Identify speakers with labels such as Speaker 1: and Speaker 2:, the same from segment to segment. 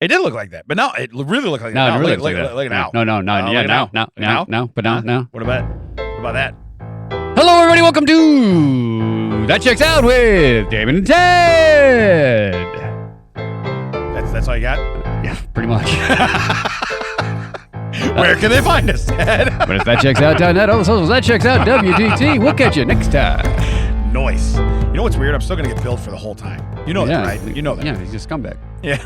Speaker 1: It did look like that, but now it really looked like that.
Speaker 2: No, it really
Speaker 1: look
Speaker 2: looks like
Speaker 1: at
Speaker 2: that.
Speaker 1: now.
Speaker 2: No. Yeah, now. But now.
Speaker 1: What about that?
Speaker 2: Hello, everybody. Welcome to That Checks Out with David and Ted.
Speaker 1: That's all you got?
Speaker 2: Yeah, pretty much.
Speaker 1: Where can they find us, Ted?
Speaker 2: But it's thatchecksout.net, all the socials, That Checks Out, WDT. We'll catch you next time.
Speaker 1: Noise. You know what's weird? I'm still going to get billed for the whole time. You know that, right? You know that.
Speaker 2: Yeah, he's a scumbag.
Speaker 1: Yeah.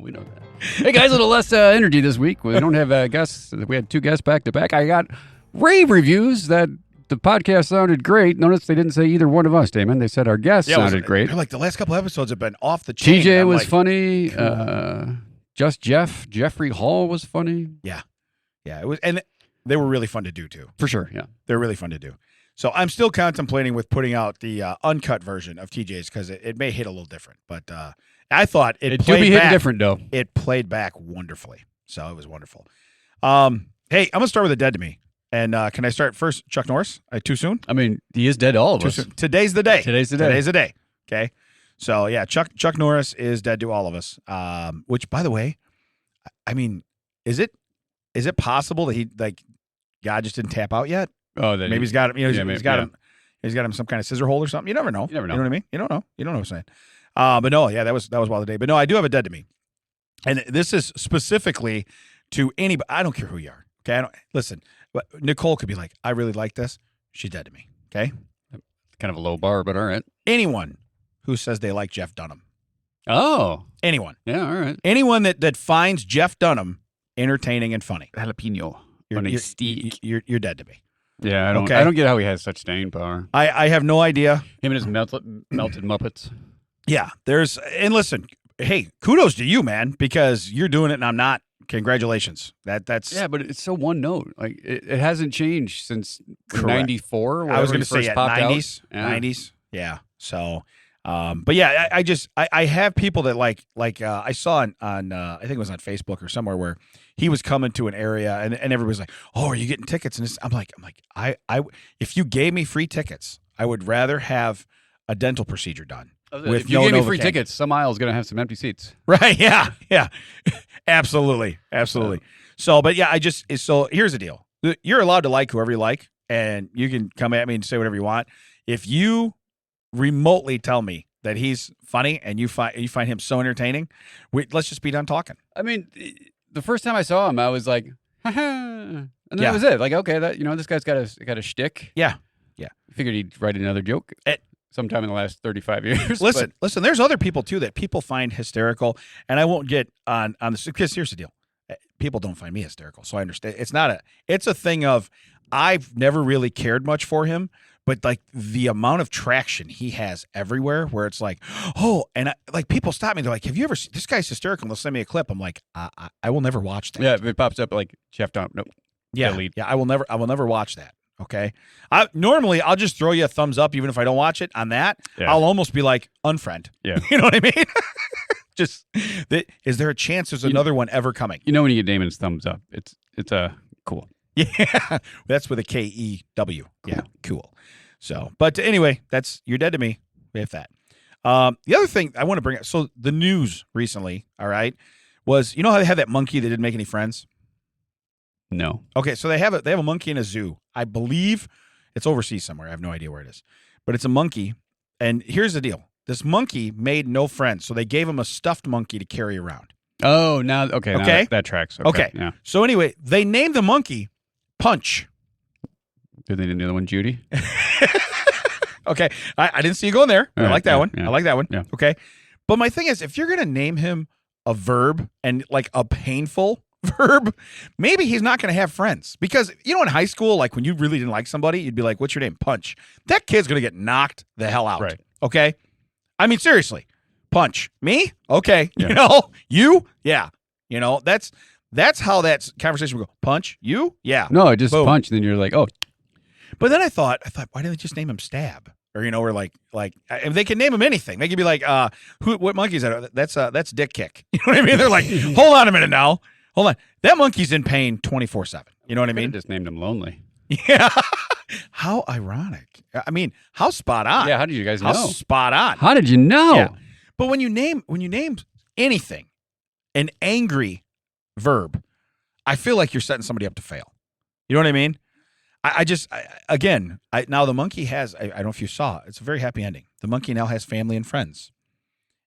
Speaker 2: We know that. Hey, guys, a little less energy this week. We don't have guests. We had 2 guests back to back. I got rave reviews that the podcast sounded great. Notice they didn't say either one of us, Damon. They said our guests sounded great.
Speaker 1: They're like, the last couple episodes have been off the chain.
Speaker 2: TJ was funny. Just Jeffrey Hall was funny.
Speaker 1: Yeah. It was, and they were really fun to do, too.
Speaker 2: For sure, yeah.
Speaker 1: They're really fun to do. So I'm still contemplating with putting out the uncut version of TJ's because it may hit a little different. But I thought it
Speaker 2: do be hitting different, though.
Speaker 1: It played back wonderfully. So it was wonderful. Hey, I'm going to start with a dead to me. And can I start first, Chuck Norris? Too soon?
Speaker 2: I mean, he is dead to all of us.
Speaker 1: Soon. Today's the day.
Speaker 2: Today's the day.
Speaker 1: Okay. So, yeah, Chuck Norris is dead to all of us. Which, by the way, I mean, is it possible that God just didn't tap out yet?
Speaker 2: Oh,
Speaker 1: maybe he's got him. He's got him some kind of scissor hole or something. You never know. You know what I mean? You don't know. You don't know what I'm saying. But no, yeah, that was wild today. But no, I do have a dead to me, and this is specifically to anybody. I don't care who you are. Okay, listen. But Nicole could be like, I really like this. She's dead to me. Okay,
Speaker 2: kind of a low bar, but all right.
Speaker 1: Anyone who says they like Jeff Dunham.
Speaker 2: Oh,
Speaker 1: anyone.
Speaker 2: Yeah, all right.
Speaker 1: Anyone that finds Jeff Dunham entertaining and funny.
Speaker 2: Jalapeno.
Speaker 1: You're dead to me.
Speaker 2: Yeah, I don't get how he has such staying power.
Speaker 1: I have no idea.
Speaker 2: Him and his melted Muppets.
Speaker 1: Yeah, and listen, hey, kudos to you, man, because you're doing it and I'm not. Congratulations. That's
Speaker 2: yeah, but it's so one note. Like it hasn't changed since '94.
Speaker 1: I was going to say 90s. Yeah. So, but yeah, I have people that like I saw on I think it was on Facebook or somewhere where he was coming to an area and everybody's like, oh, are you getting tickets? And I'm like, I if you gave me free tickets, I would rather have a dental procedure done.
Speaker 2: If you gave me free tickets, some aisle's going to have some empty seats.
Speaker 1: Right, yeah. Absolutely. So, but yeah, so here's the deal. You're allowed to like whoever you like, and you can come at me and say whatever you want. If you remotely tell me that he's funny and you find him so entertaining, let's just be done talking.
Speaker 2: I mean, the first time I saw him, I was like, ha-ha. And then that was it. Like, okay, this guy's got a shtick.
Speaker 1: Yeah.
Speaker 2: I figured he'd write another joke. Sometime in the last 35 years.
Speaker 1: Listen, there's other people, too, that people find hysterical, and I won't get on this, because here's the deal. People don't find me hysterical, so I understand. It's a thing of, I've never really cared much for him, but, like, the amount of traction he has everywhere, where it's like, oh, and people stop me, they're like, have you ever seen, this guy's hysterical, and they'll send me a clip. I'm like, I will never watch that.
Speaker 2: Yeah, if it pops up like Jeff Dunham, nope.
Speaker 1: Yeah, I will never watch that. Okay. Normally I'll just throw you a thumbs up even if I don't watch it on that. Yeah. I'll almost be like, unfriend.
Speaker 2: Yeah.
Speaker 1: You know what I mean? Just is there a chance there's another one ever coming?
Speaker 2: You know when you get Damon's thumbs up, it's cool.
Speaker 1: Yeah. That's with a K-E-W. Cool. Yeah. Cool. So, but anyway, you're dead to me. We have that. The other thing I want to bring up, so the news recently, all right, was, you know how they had that monkey that didn't make any friends?
Speaker 2: No.
Speaker 1: Okay, so they have a monkey in a zoo. I believe it's overseas somewhere. I have no idea where it is. But it's a monkey, and here's the deal. This monkey made no friends, so they gave him a stuffed monkey to carry around.
Speaker 2: Oh, now now that tracks.
Speaker 1: Okay.
Speaker 2: Yeah.
Speaker 1: So anyway, they named the monkey Punch.
Speaker 2: Did they name the other one Judy?
Speaker 1: Okay. I didn't see you going there. I like that one.
Speaker 2: Yeah.
Speaker 1: I like that one.
Speaker 2: Yeah.
Speaker 1: Okay. But my thing is, if you're going to name him a verb and like a painful verb, maybe he's not going to have friends, because in high school, like when you really didn't like somebody, you'd be like, what's your name? Punch. That kid's going to get knocked the hell out.
Speaker 2: Right.
Speaker 1: Okay. I mean, seriously, Punch me. Okay.
Speaker 2: Yeah.
Speaker 1: You. Yeah. That's how that conversation would go. Punch you. Yeah.
Speaker 2: No, just boom. Punch. And then you're like, oh,
Speaker 1: but then I thought, why didn't they just name him Stab? Or, or like if they can name him anything, they could be like, what monkey is that? That's Dick Kick. You know what I mean? They're like, hold on a minute now. Hold on. That monkey's in pain 24/7. You know what I mean?
Speaker 2: Just named him Lonely.
Speaker 1: Yeah. How ironic. I mean, how spot on.
Speaker 2: Yeah, how did you guys know?
Speaker 1: How spot on.
Speaker 2: How did you know? Yeah.
Speaker 1: But when you name anything, an angry verb, I feel like you're setting somebody up to fail. You know what I mean? Now the monkey has, I don't know if you saw, it's a very happy ending. The monkey now has family and friends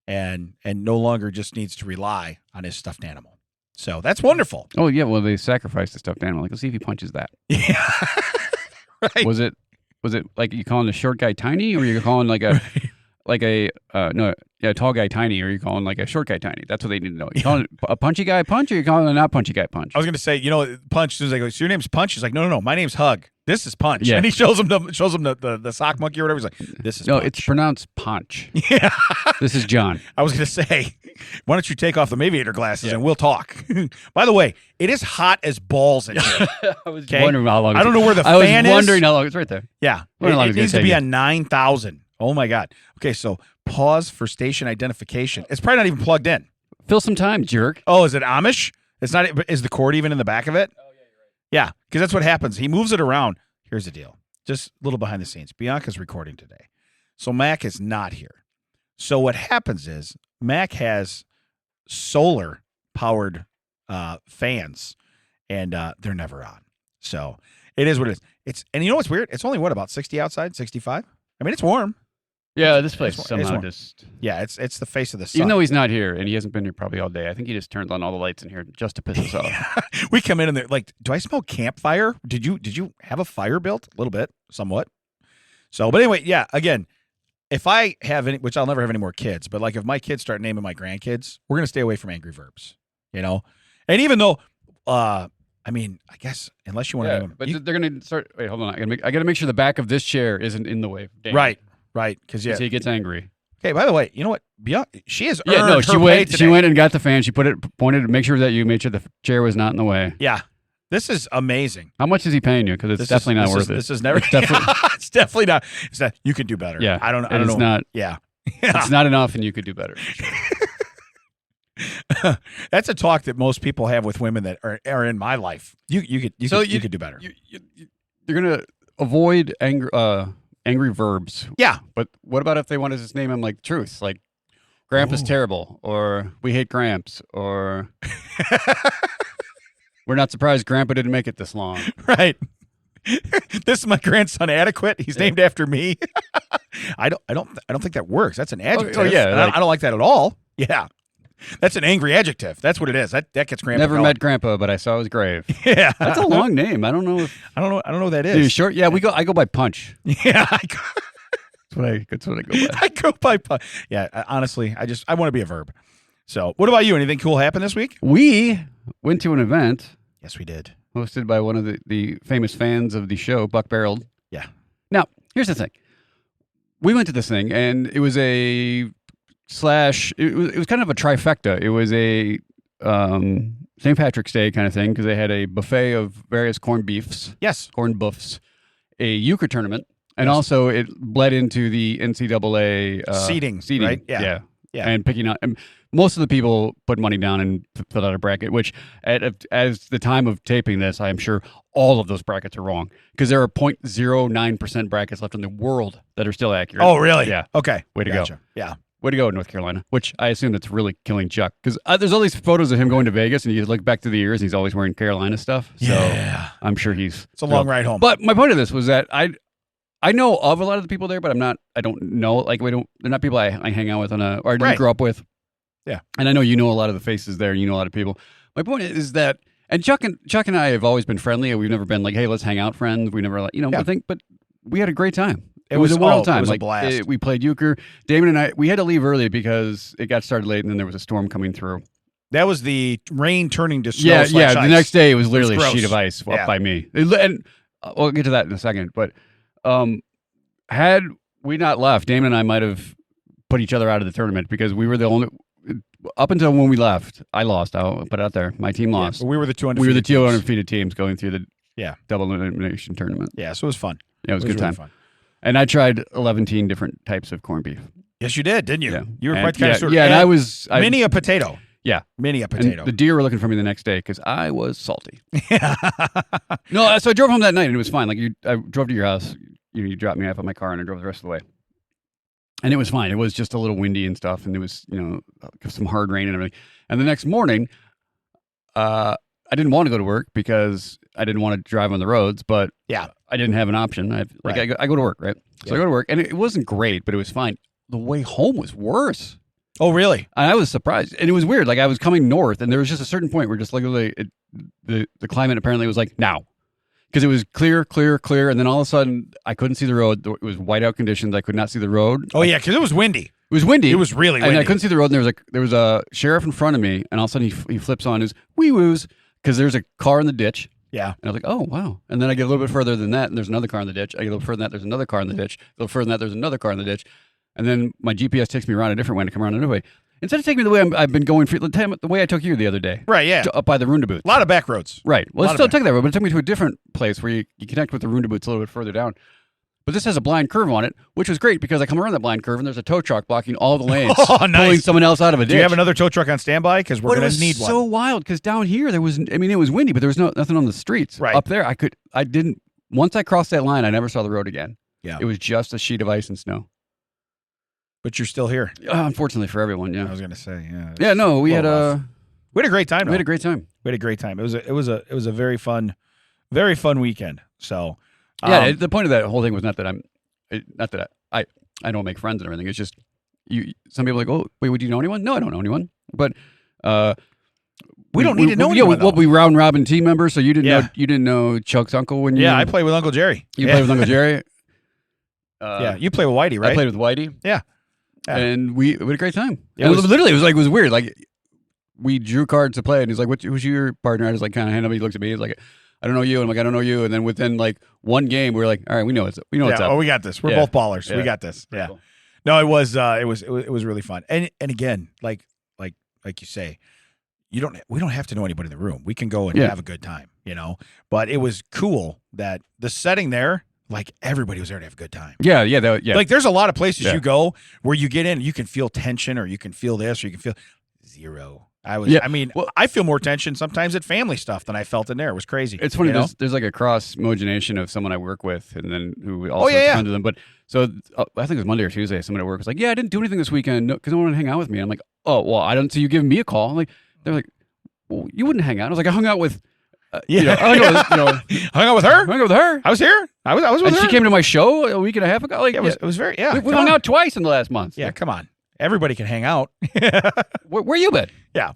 Speaker 1: and no longer just needs to rely on his stuffed animal. So that's wonderful.
Speaker 2: Oh, yeah. Well, they sacrificed the stuffed animal. Like, let's see if he punches that.
Speaker 1: Yeah. Right.
Speaker 2: Was it like you calling the short guy tiny, or you calling like a tall guy tiny, or you calling like a short guy tiny? That's what they need to know. You calling a punchy guy punch, or you calling a not punchy guy punch?
Speaker 1: I was gonna say, Punch. As soon as I go, so your name's Punch. He's like, no, my name's Hug. This is Punch.
Speaker 2: Yeah.
Speaker 1: And he shows him the sock monkey or whatever. He's like, this is
Speaker 2: no,
Speaker 1: Punch.
Speaker 2: it's pronounced punch.
Speaker 1: Yeah.
Speaker 2: This is John.
Speaker 1: I was gonna say, why don't you take off the aviator glasses and we'll talk? By the way, it is hot as balls in here.
Speaker 2: I was wondering how long.
Speaker 1: I don't know where the
Speaker 2: fan
Speaker 1: fan
Speaker 2: is.
Speaker 1: is.
Speaker 2: Wondering how long it's right there.
Speaker 1: Yeah, it needs to be on 9,000. Oh my God. Okay, so pause for station identification. It's probably not even plugged in.
Speaker 2: Fill some time, jerk.
Speaker 1: Oh, is it Amish? It's not. Is the cord even in the back of it? Oh, yeah, you're right. Yeah, because that's what happens. He moves it around. Here's the deal. Just a little behind the scenes. Bianca's recording today. So Mac is not here. So what happens is Mac has solar-powered fans, and they're never on. So it is what it is. And you know what's weird? It's only, about 60 outside, 65? I mean, it's warm.
Speaker 2: Yeah, this place
Speaker 1: It's
Speaker 2: somehow
Speaker 1: warm.
Speaker 2: just...
Speaker 1: Yeah, it's the face of the sun.
Speaker 2: Even though he's not here, and he hasn't been here probably all day, I think he just turns on all the lights in here just to piss us off.
Speaker 1: We come in and they're like, do I smell campfire? Did you have a fire built? A little bit, somewhat. So, but anyway, yeah, again, if I have any, which I'll never have any more kids, but like if my kids start naming my grandkids, we're going to stay away from angry verbs, And even though, I guess unless you want to name them.
Speaker 2: But they're going to start, wait, hold on. I got to make sure the back of this chair isn't in the way.
Speaker 1: Right, because
Speaker 2: he gets angry.
Speaker 1: Okay, by the way, you know what? She has earned her
Speaker 2: she
Speaker 1: pay today.
Speaker 2: She went and got the fan. She pointed to make sure that you made sure the chair was not in the way.
Speaker 1: Yeah, this is amazing.
Speaker 2: How much is he paying you? Because it's definitely not worth it.
Speaker 1: This is never. It's definitely not. It's not. You can do better.
Speaker 2: Yeah,
Speaker 1: I don't know.
Speaker 2: It's not.
Speaker 1: Yeah,
Speaker 2: it's not enough, and you could do better.
Speaker 1: That's a talk that most people have with women that are in my life. You could do better.
Speaker 2: You're gonna avoid angry verbs.
Speaker 1: Yeah.
Speaker 2: But what about if they want to just name them like truth? Like, Grandpa's terrible, or we hate Gramps, or we're not surprised Grandpa didn't make it this long.
Speaker 1: Right. This is my grandson Adequate. He's named after me. I don't think that works. That's an adjective.
Speaker 2: Oh yeah.
Speaker 1: I don't like that at all. Yeah. That's an angry adjective. That's what it is. That gets Grandpa.
Speaker 2: Never met Grandpa, but I saw his grave.
Speaker 1: Yeah.
Speaker 2: That's a long name. I don't know
Speaker 1: what that is.
Speaker 2: Dude, short? Yeah, I go by Punch.
Speaker 1: Yeah.
Speaker 2: That's what I go by.
Speaker 1: I go by Punch. Yeah, honestly, I want to be a verb. So, what about you? Anything cool happened this week?
Speaker 2: We went to an event.
Speaker 1: Yes, we did.
Speaker 2: Hosted by one of the famous fans of the show, Buck Barreled.
Speaker 1: Yeah.
Speaker 2: Now, here's the thing. We went to this thing, and it was it was kind of a trifecta. It was a St. Patrick's Day kind of thing, because they had a buffet of various corned beefs.
Speaker 1: Yes.
Speaker 2: Corned buffs. A euchre tournament. And also it bled into the NCAA
Speaker 1: seating, right?
Speaker 2: Yeah. And picking out. And most of the people put money down and filled out a bracket, which as the time of taping this, I am sure all of those brackets are wrong, because there are 0.09% brackets left in the world that are still accurate.
Speaker 1: Oh, really?
Speaker 2: Yeah.
Speaker 1: Okay.
Speaker 2: Way to go.
Speaker 1: Yeah.
Speaker 2: Way to go, North Carolina, which I assume that's really killing Chuck, because there's all these photos of him going to Vegas, and you look back through the years, and he's always wearing Carolina stuff. So
Speaker 1: yeah.
Speaker 2: I'm sure it's
Speaker 1: a long ride home.
Speaker 2: But my point of this was that I know of a lot of the people there, but I don't know, like, they're not people I hang out with or I didn't grow up with.
Speaker 1: Yeah.
Speaker 2: And I know you know a lot of the faces there, you know a lot of people. My point is that, and Chuck and I have always been friendly. We've never been like, hey, let's hang out, friends. We never, but we had a great time. It was a wild time.
Speaker 1: It was a blast.
Speaker 2: We played euchre. Damon and I, we had to leave early because it got started late, and then there was a storm coming through.
Speaker 1: That was the rain turning to snow.
Speaker 2: Yeah. The next day, it was literally a sheet of ice
Speaker 1: up
Speaker 2: by me. And we'll get to that in a second. But had we not left, Damon and I might have put each other out of the tournament, because we were the only. Up until when we left, I lost. I'll put it out there. My team lost.
Speaker 1: We were the two
Speaker 2: undefeated teams going through the double elimination tournament.
Speaker 1: Yeah, so it was fun.
Speaker 2: Yeah, it was a good
Speaker 1: really
Speaker 2: time. Fun. And I tried 11 different types of corned beef.
Speaker 1: Yes, you did, didn't you?
Speaker 2: Yeah.
Speaker 1: You were quite the connoisseur.
Speaker 2: Yeah, and I was...
Speaker 1: Mini a potato.
Speaker 2: Yeah.
Speaker 1: Mini a potato.
Speaker 2: And the deer were looking for me the next day because I was salty. No, so I drove home that night, and it was fine. Like, I drove to your house. You dropped me off at my car, and I drove the rest of the way. And it was fine. It was just a little windy and stuff, and it was, some hard rain and everything. And the next morning, I didn't want to go to work because I didn't want to drive on the roads, but
Speaker 1: Yeah.
Speaker 2: I didn't have an option. I go to work, right? So I go to work, and it wasn't great, but it was fine. The way home was worse.
Speaker 1: Oh, really?
Speaker 2: And I was surprised, and it was weird. Like I was coming north, and there was just a certain point where just literally the climate apparently was like now. Because it was clear, and then all of a sudden I couldn't see the road. It was whiteout conditions. I could not see the road.
Speaker 1: Oh yeah, because it was windy.
Speaker 2: It was windy.
Speaker 1: It was really windy.
Speaker 2: And I couldn't see the road. And there was a sheriff in front of me, and all of a sudden he flips on his wee woos because there's a car in the ditch.
Speaker 1: Yeah.
Speaker 2: And I was like, oh wow. And then I get a little bit further than that, and there's another car in the ditch. I get a little further than that, there's another car in the ditch. A little further than that, there's another car in the ditch. And then my GPS takes me around a different way to come around another way. Instead of taking me the way I've been going, the way I took you the other day.
Speaker 1: Right, yeah.
Speaker 2: Up by the Roundabouts.
Speaker 1: A lot of back roads.
Speaker 2: Right. Well, it still took that road, but it took me to a different place where you connect with the Roundabouts a little bit further down. But this has a blind curve on it, which was great because I come around that blind curve and there's a tow truck blocking all the lanes,
Speaker 1: Oh, nice.
Speaker 2: pulling someone else out of a ditch.
Speaker 1: Do you have another tow truck on standby? Because we're going to need one.
Speaker 2: It was so wild because down here it was windy, but there was nothing on the streets.
Speaker 1: Right.
Speaker 2: Up there, once I crossed that line, I never saw the road again.
Speaker 1: Yeah.
Speaker 2: It was just a sheet of ice and snow.
Speaker 1: But you're still here.
Speaker 2: Unfortunately for everyone, yeah.
Speaker 1: I was going to say, yeah.
Speaker 2: Yeah, no, we had a
Speaker 1: great time.
Speaker 2: We had a great time.
Speaker 1: We had a great time. It was a very fun weekend. So
Speaker 2: yeah, the point of that whole thing was not that I don't make friends and everything. It's just some people are like, oh, wait, do you know anyone? No, I don't know anyone. But
Speaker 1: we don't need to know anyone.
Speaker 2: Yeah, we round robin team members. So you didn't know Chuck's uncle when you?
Speaker 1: Yeah, I played with Uncle Jerry.
Speaker 2: You played with Uncle Jerry.
Speaker 1: Yeah, you play with Whitey, right?
Speaker 2: I played with Whitey.
Speaker 1: Yeah.
Speaker 2: And we had a great time. It was weird. Like we drew cards to play, and he's like, "Who's your partner?" I just like kind of hand him. He looks at me. He's like, "I don't know you." And I'm like, "I don't know you." And then within like one game, we were like, "All right, we know what's up."
Speaker 1: Oh, we got this. We're both ballers.
Speaker 2: Yeah.
Speaker 1: We got this.
Speaker 2: Pretty
Speaker 1: Yeah.
Speaker 2: cool.
Speaker 1: No, it was really fun. And again, like you say, we don't have to know anybody in the room. We can go and have a good time, But it was cool that the setting there. Like everybody was there to have a good time.
Speaker 2: Yeah.
Speaker 1: Like there's a lot of places you go where you get in, you can feel tension, or you can feel this, or you can feel zero. I feel more tension sometimes at family stuff than I felt in there. It was crazy.
Speaker 2: It's funny. There's like a cross-mogenation of someone I work with, and then who also friends with them. But so I think it was Monday or Tuesday. Someone at work was like, "Yeah, I didn't do anything this weekend because no one wanted to hang out with me." I'm like, "Oh, well, I don't see you giving me a call." I'm like, they're like, "Well, you wouldn't hang out." I was like, "I hung out with."
Speaker 1: Hung out with her. I was here. I was with her.
Speaker 2: And she came to my show a week and a half ago. Like,
Speaker 1: it was very. Yeah,
Speaker 2: we hung out twice in the last month.
Speaker 1: Yeah, come on. Everybody can hang out.
Speaker 2: Where you been?
Speaker 1: Yeah.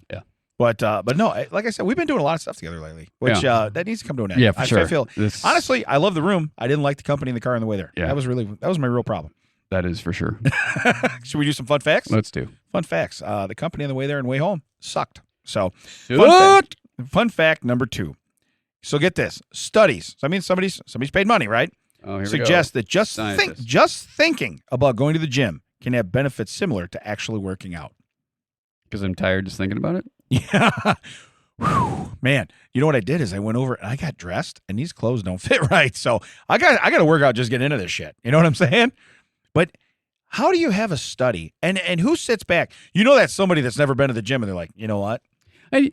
Speaker 1: But no, like I said, we've been doing a lot of stuff together lately, which that needs to come to an end.
Speaker 2: Yeah, for sure.
Speaker 1: I feel honestly, I love the room. I didn't like the company in the car on the way there. Yeah, that was my real problem.
Speaker 2: That is for sure.
Speaker 1: Should we do some fun facts?
Speaker 2: Let's do
Speaker 1: fun facts. The company on the way there and way home sucked. So fun fact number 2. So get this: studies. So I mean, somebody's paid money, right?
Speaker 2: Oh, here
Speaker 1: Suggest
Speaker 2: we go.
Speaker 1: that just thinking about going to the gym can have benefits similar to actually working out.
Speaker 2: Because I'm tired just thinking about it.
Speaker 1: Yeah. Whew, man, you know what I did is I went over and I got dressed, and these clothes don't fit right. So I got to work out just getting into this shit. You know what I'm saying? But how do you have a study? And who sits back? You know that's somebody that's never been to the gym, and they're like, you know what?
Speaker 2: And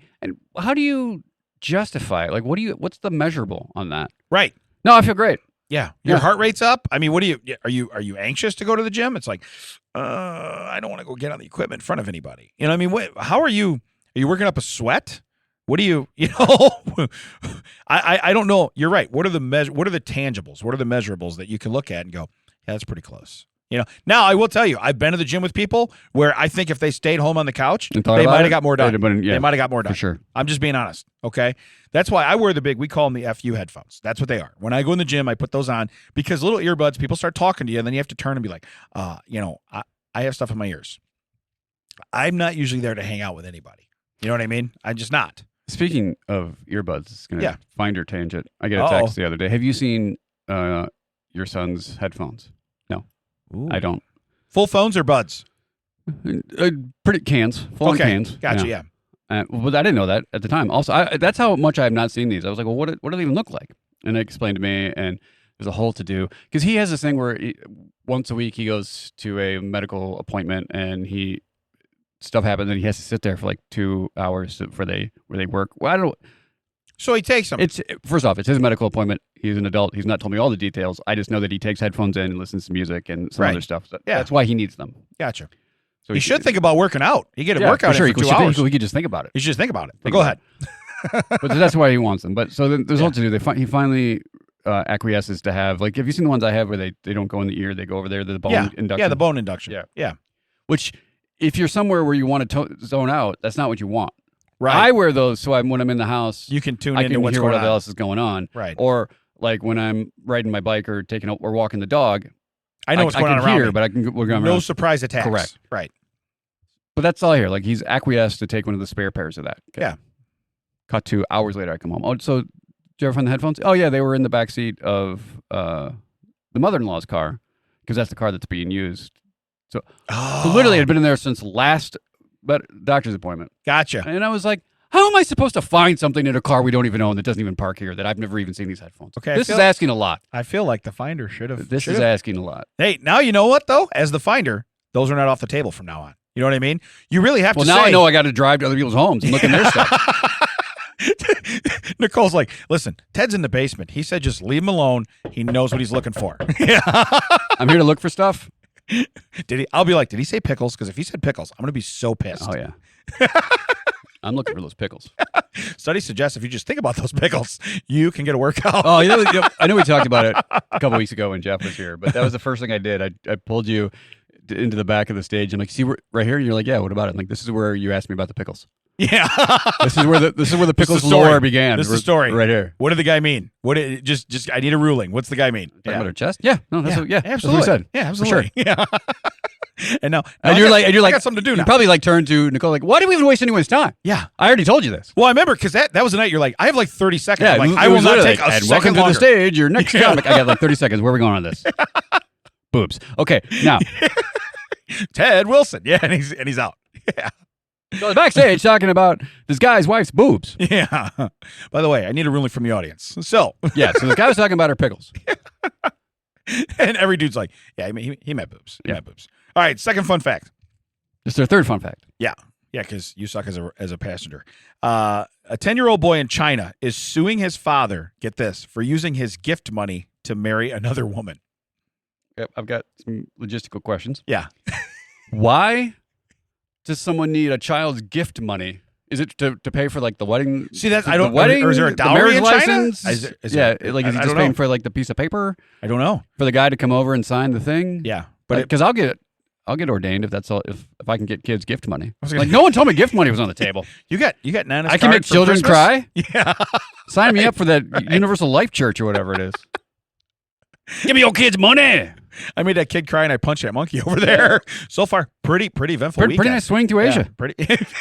Speaker 2: how do you justify it? Like, what's the measurable on that?
Speaker 1: Right.
Speaker 2: No, I feel great.
Speaker 1: Yeah. Your heart rate's up. I mean, are you anxious to go to the gym? It's like, I don't want to go get on the equipment in front of anybody. You know what I mean? How are you working up a sweat? What do you I don't know. You're right. What are the tangibles? What are the measurables that you can look at and go, yeah, that's pretty close. Now I will tell you, I've been to the gym with people where I think if they stayed home on the couch, they might have got more done. They might have got more done.
Speaker 2: For sure.
Speaker 1: I'm just being honest. Okay. That's why I wear we call them the FU headphones. That's what they are. When I go in the gym, I put those on because little earbuds, people start talking to you, and then you have to turn and be like, I have stuff in my ears. I'm not usually there to hang out with anybody. You know what I mean? I'm just not.
Speaker 2: Speaking of earbuds, it's going to find your tangent. I get a text the other day. Have you seen your son's headphones? No.
Speaker 1: Ooh.
Speaker 2: I don't.
Speaker 1: Full phones or buds?
Speaker 2: Pretty cans. Full cans.
Speaker 1: Gotcha, yeah.
Speaker 2: Well, I didn't know that at the time. Also, that's how much I have not seen these. I was like, well, what do they even look like? And they explained to me, and there's a whole to-do. Because he has this thing where once a week he goes to a medical appointment, and stuff happens, and he has to sit there for like 2 hours where they work. Well, I don't know.
Speaker 1: So he takes them.
Speaker 2: First off, it's his medical appointment. He's an adult. He's not told me all the details. I just know that he takes headphones in and listens to music and some other stuff. So that's why he needs them.
Speaker 1: Gotcha.
Speaker 2: So
Speaker 1: he should think about working out. He get a workout
Speaker 2: for sure.
Speaker 1: in for 2 hours.
Speaker 2: He could just think about it.
Speaker 1: He should just think about it. But go ahead.
Speaker 2: But that's why he wants them. But so then there's also to do. He finally acquiesces to have, like, have you seen the ones I have where they don't go in the ear, they go over there, the bone induction?
Speaker 1: Yeah, the bone induction. Yeah.
Speaker 2: Which, if you're somewhere where you want to zone out, that's not what you want.
Speaker 1: Right.
Speaker 2: I wear those so when I'm in the house,
Speaker 1: you can tune
Speaker 2: I
Speaker 1: into
Speaker 2: can
Speaker 1: what's
Speaker 2: hear
Speaker 1: going
Speaker 2: what
Speaker 1: on.
Speaker 2: else is going on.
Speaker 1: Right.
Speaker 2: Or like when I'm riding my bike or walking the dog,
Speaker 1: I know what's going on around me.
Speaker 2: but I can we're going
Speaker 1: no
Speaker 2: around.
Speaker 1: surprise attacks.
Speaker 2: Correct.
Speaker 1: Right.
Speaker 2: But that's all I hear. Like, he's acquiesced to take one of the spare pairs of that. Okay.
Speaker 1: Yeah.
Speaker 2: Cut to hours later, I come home. Oh, so did you ever find the headphones? Oh yeah, they were in the back seat of the mother-in-law's car, because that's the car that's being used. So literally, it had been in there since last doctor's appointment.
Speaker 1: Gotcha.
Speaker 2: And I was like, how am I supposed to find something in a car we don't even own that doesn't even park here, that I've never even seen these headphones?
Speaker 1: Okay,
Speaker 2: this is asking a lot.
Speaker 1: I feel like the finder should have.
Speaker 2: This is asking a lot.
Speaker 1: Hey, now you know what, though? As the finder, those are not off the table from now on. You know what I mean? You really have to say.
Speaker 2: Well, now I know I got to drive to other people's homes and look in their stuff.
Speaker 1: Nicole's like, listen, Ted's in the basement. He said just leave him alone. He knows what he's looking for.
Speaker 2: I'm here to look for stuff.
Speaker 1: I'll be like, did he say pickles? Because if he said pickles, I'm going to be so pissed.
Speaker 2: Oh, yeah. I'm looking for those pickles.
Speaker 1: Studies suggest if you just think about those pickles, you can get a workout.
Speaker 2: Oh, I know we talked about it a couple weeks ago when Jeff was here, but that was the first thing I did. I pulled you into the back of the stage. I'm like, see, right here? And you're like, yeah, what about it? I'm like, this is where you asked me about the pickles.
Speaker 1: Yeah.
Speaker 2: This is where the pickles lore began.
Speaker 1: This is the story.
Speaker 2: Right here.
Speaker 1: What did the guy mean? Just I need a ruling. What's the guy mean?
Speaker 2: Talking about her chest? Yeah. No,
Speaker 1: absolutely.
Speaker 2: That's what we said.
Speaker 1: Yeah, absolutely.
Speaker 2: For sure.
Speaker 1: Yeah. And now
Speaker 2: you're like,
Speaker 1: I got something to do now.
Speaker 2: You probably like turned to Nicole like, why do we even waste anyone's time?
Speaker 1: Yeah.
Speaker 2: I already told you this.
Speaker 1: Well, I remember because that was the night you're like, I have like 30 seconds.
Speaker 2: Yeah,
Speaker 1: I'm like, I will not take a second
Speaker 2: welcome
Speaker 1: longer.
Speaker 2: to the stage. Your next comic. I got like 30 seconds. Where are we going on this? Boobs. Okay, now.
Speaker 1: Ted Wilson. Yeah, and he's out. Yeah.
Speaker 2: So backstage talking about this guy's wife's boobs.
Speaker 1: Yeah. By the way, I need a ruling from the audience. So
Speaker 2: yeah, so the guy was talking about her pickles.
Speaker 1: And every dude's like, yeah, I mean, he met boobs. He met boobs. All right, second fun fact.
Speaker 2: This is their third fun fact.
Speaker 1: Yeah. Yeah, because you suck as a passenger. A 10-year-old boy in China is suing his father, get this, for using his gift money to marry another woman.
Speaker 2: Yep, I've got some logistical questions.
Speaker 1: Yeah.
Speaker 2: Why does someone need a child's gift money? Is it to pay for like the wedding?
Speaker 1: See, that's
Speaker 2: the
Speaker 1: I don't.
Speaker 2: Wedding,
Speaker 1: or is there a dowry in
Speaker 2: license?
Speaker 1: China?
Speaker 2: Is he just paying for like the piece of paper?
Speaker 1: I don't know.
Speaker 2: For the guy to come over and sign the thing?
Speaker 1: Yeah,
Speaker 2: but because I'll get ordained if that's all. If I can get kids gift money. Like no one told me gift money was on the table.
Speaker 1: You got Nana's
Speaker 2: I can make children cry.
Speaker 1: Yeah.
Speaker 2: Sign me up for that Universal Life Church or whatever it is. Give me your kids money.
Speaker 1: I made that kid cry and I punched that monkey over there. So far, pretty eventful weekend.
Speaker 2: Pretty nice swing through Asia.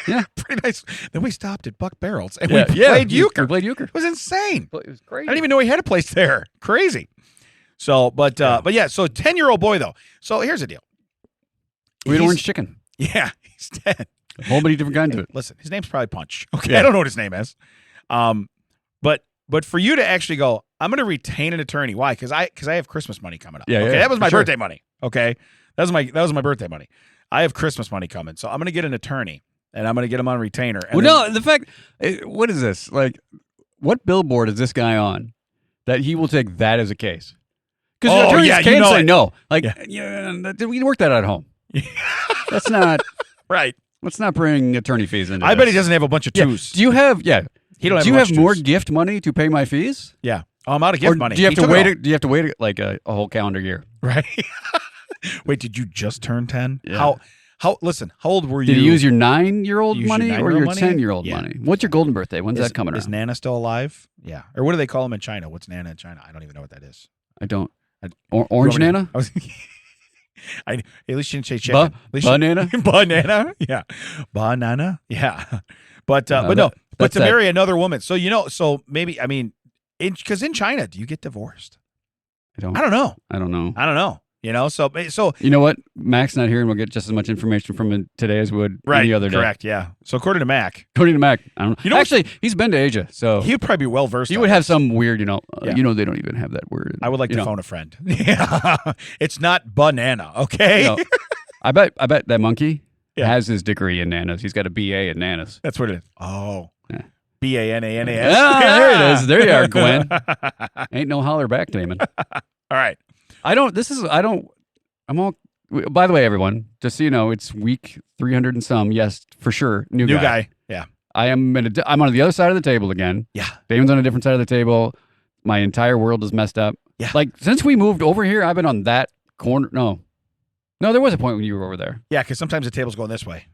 Speaker 1: Yeah, pretty nice. Then we stopped at Buck Barrels and we played euchre.
Speaker 2: We played euchre.
Speaker 1: It was insane.
Speaker 2: It was crazy.
Speaker 1: I didn't even know he had a place there. Crazy. So, but yeah, so 10-year-old boy though. So here's the deal.
Speaker 2: We had orange chicken.
Speaker 1: Yeah, he's 10.
Speaker 2: A whole many different kinds of it.
Speaker 1: Listen, his name's probably Punch. Okay, I don't know what his name is. But for you to actually go, I'm going to retain an attorney. Why? Because I have Christmas money coming up.
Speaker 2: Yeah,
Speaker 1: okay,
Speaker 2: yeah,
Speaker 1: that was my
Speaker 2: sure.
Speaker 1: birthday money. Okay, that was my birthday money. I have Christmas money coming, so I'm going to get an attorney and I'm going to get him on retainer. And
Speaker 2: no, the fact, what is this? Like, what billboard is this guy on that he will take that as a case? Because attorneys can say no. Like, we work that out at home. That's not
Speaker 1: right.
Speaker 2: Let's not bring attorney fees into
Speaker 1: I
Speaker 2: this.
Speaker 1: bet he doesn't have a bunch of twos.
Speaker 2: Do you have? Yeah.
Speaker 1: He don't have.
Speaker 2: Do you have more
Speaker 1: twos.
Speaker 2: gift money to pay my fees?
Speaker 1: Yeah. Oh, I'm out of gift money.
Speaker 2: Do you have to wait? Do you have to wait like a whole calendar year?
Speaker 1: Right. Wait, did you just turn 10?
Speaker 2: Yeah.
Speaker 1: Listen, how old were you?
Speaker 2: Did you use your 9-year-old money or your
Speaker 1: money?
Speaker 2: 10-year-old money? What's your golden birthday? When's that coming around?
Speaker 1: Is Nana still alive? Yeah. Or what do they call him in China? What's Nana in China? I don't even know what that is.
Speaker 2: I don't. Orange Nana?
Speaker 1: At least you didn't say chicken.
Speaker 2: Banana?
Speaker 1: Banana? Yeah. Banana? Yeah. But no. But to marry another woman. So, so maybe, I mean, because in China, do you get divorced?
Speaker 2: I don't
Speaker 1: know.
Speaker 2: I don't know.
Speaker 1: So
Speaker 2: you know what? Mac's not here, and we'll get just as much information from him today as we would any other day.
Speaker 1: Correct, yeah. So according to Mac.
Speaker 2: I don't know. Actually, he's been to Asia, so
Speaker 1: he'd probably be well versed.
Speaker 2: He would have some weird, they don't even have that word.
Speaker 1: I would like to phone a friend. Yeah. It's not banana, okay?
Speaker 2: I bet that monkey has his degree in nanas. He's got a BA in nanas.
Speaker 1: That's what it is. Oh.
Speaker 2: Yeah.
Speaker 1: BANANAS.
Speaker 2: Ah, there it is. There you are, Gwen. Ain't no holler back, Damon.
Speaker 1: All right.
Speaker 2: I'm all, by the way, everyone, just so you know, it's week 300 and some. Yes, for sure. New guy.
Speaker 1: Yeah.
Speaker 2: I'm on the other side of the table again.
Speaker 1: Yeah.
Speaker 2: Damon's on a different side of the table. My entire world is messed up.
Speaker 1: Yeah.
Speaker 2: Like, since we moved over here, I've been on that corner. No, there was a point when you were over there.
Speaker 1: Yeah, because sometimes the table's going this way.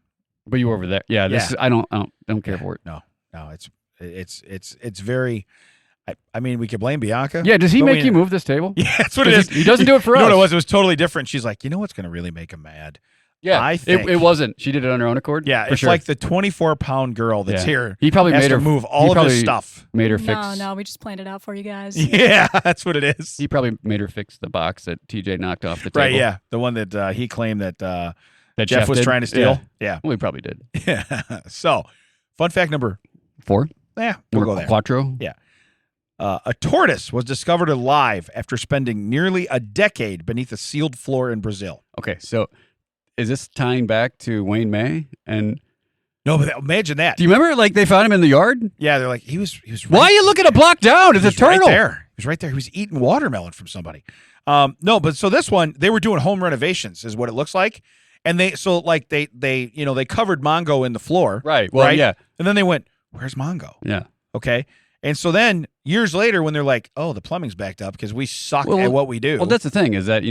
Speaker 2: But you were over there. Yeah. I don't care for it.
Speaker 1: No, it's very. I mean, we could blame Bianca.
Speaker 2: Yeah. Does he make you move this table?
Speaker 1: Yeah, that's what it is.
Speaker 2: He doesn't do it for us.
Speaker 1: No, it was. It was totally different. She's like, you know what's going to really make him mad?
Speaker 2: Yeah,
Speaker 1: I think
Speaker 2: it wasn't. She did it on her own accord.
Speaker 1: Yeah, it's like the 24-pound girl that's here.
Speaker 2: He probably
Speaker 1: has
Speaker 2: made
Speaker 1: to
Speaker 2: her
Speaker 1: move all of his stuff.
Speaker 2: Made her fix.
Speaker 3: No, we just planned it out for you guys.
Speaker 1: Yeah, that's what it is.
Speaker 2: He probably made her fix the box that TJ knocked off the table.
Speaker 1: Right? Yeah, the one that he claimed that Jeff was trying to steal. Yeah.
Speaker 2: Well, he probably did.
Speaker 1: Yeah. So, fun fact number
Speaker 2: 4.
Speaker 1: Yeah, we'll go there.
Speaker 2: Quattro.
Speaker 1: Yeah. A tortoise was discovered alive after spending nearly a decade beneath a sealed floor in Brazil.
Speaker 2: Okay, so is this tying back to Wayne May? And
Speaker 1: no, but imagine that.
Speaker 2: do you remember, like, they found him in the yard?
Speaker 1: Yeah, they're like, he was. Right,
Speaker 2: why are you looking a block down? It's a turtle.
Speaker 1: Right there. He was right there. He was eating watermelon from somebody. No, but so this one, they were doing home renovations, is what it looks like, and they covered Mongo in the floor.
Speaker 2: Right. Well,
Speaker 1: right?
Speaker 2: yeah.
Speaker 1: And then they went, "Where's Mongo?"
Speaker 2: Yeah.
Speaker 1: Okay. And so then years later, when they're like, "Oh, the plumbing's backed up because we suck at what we do."
Speaker 2: Well, that's the thing is that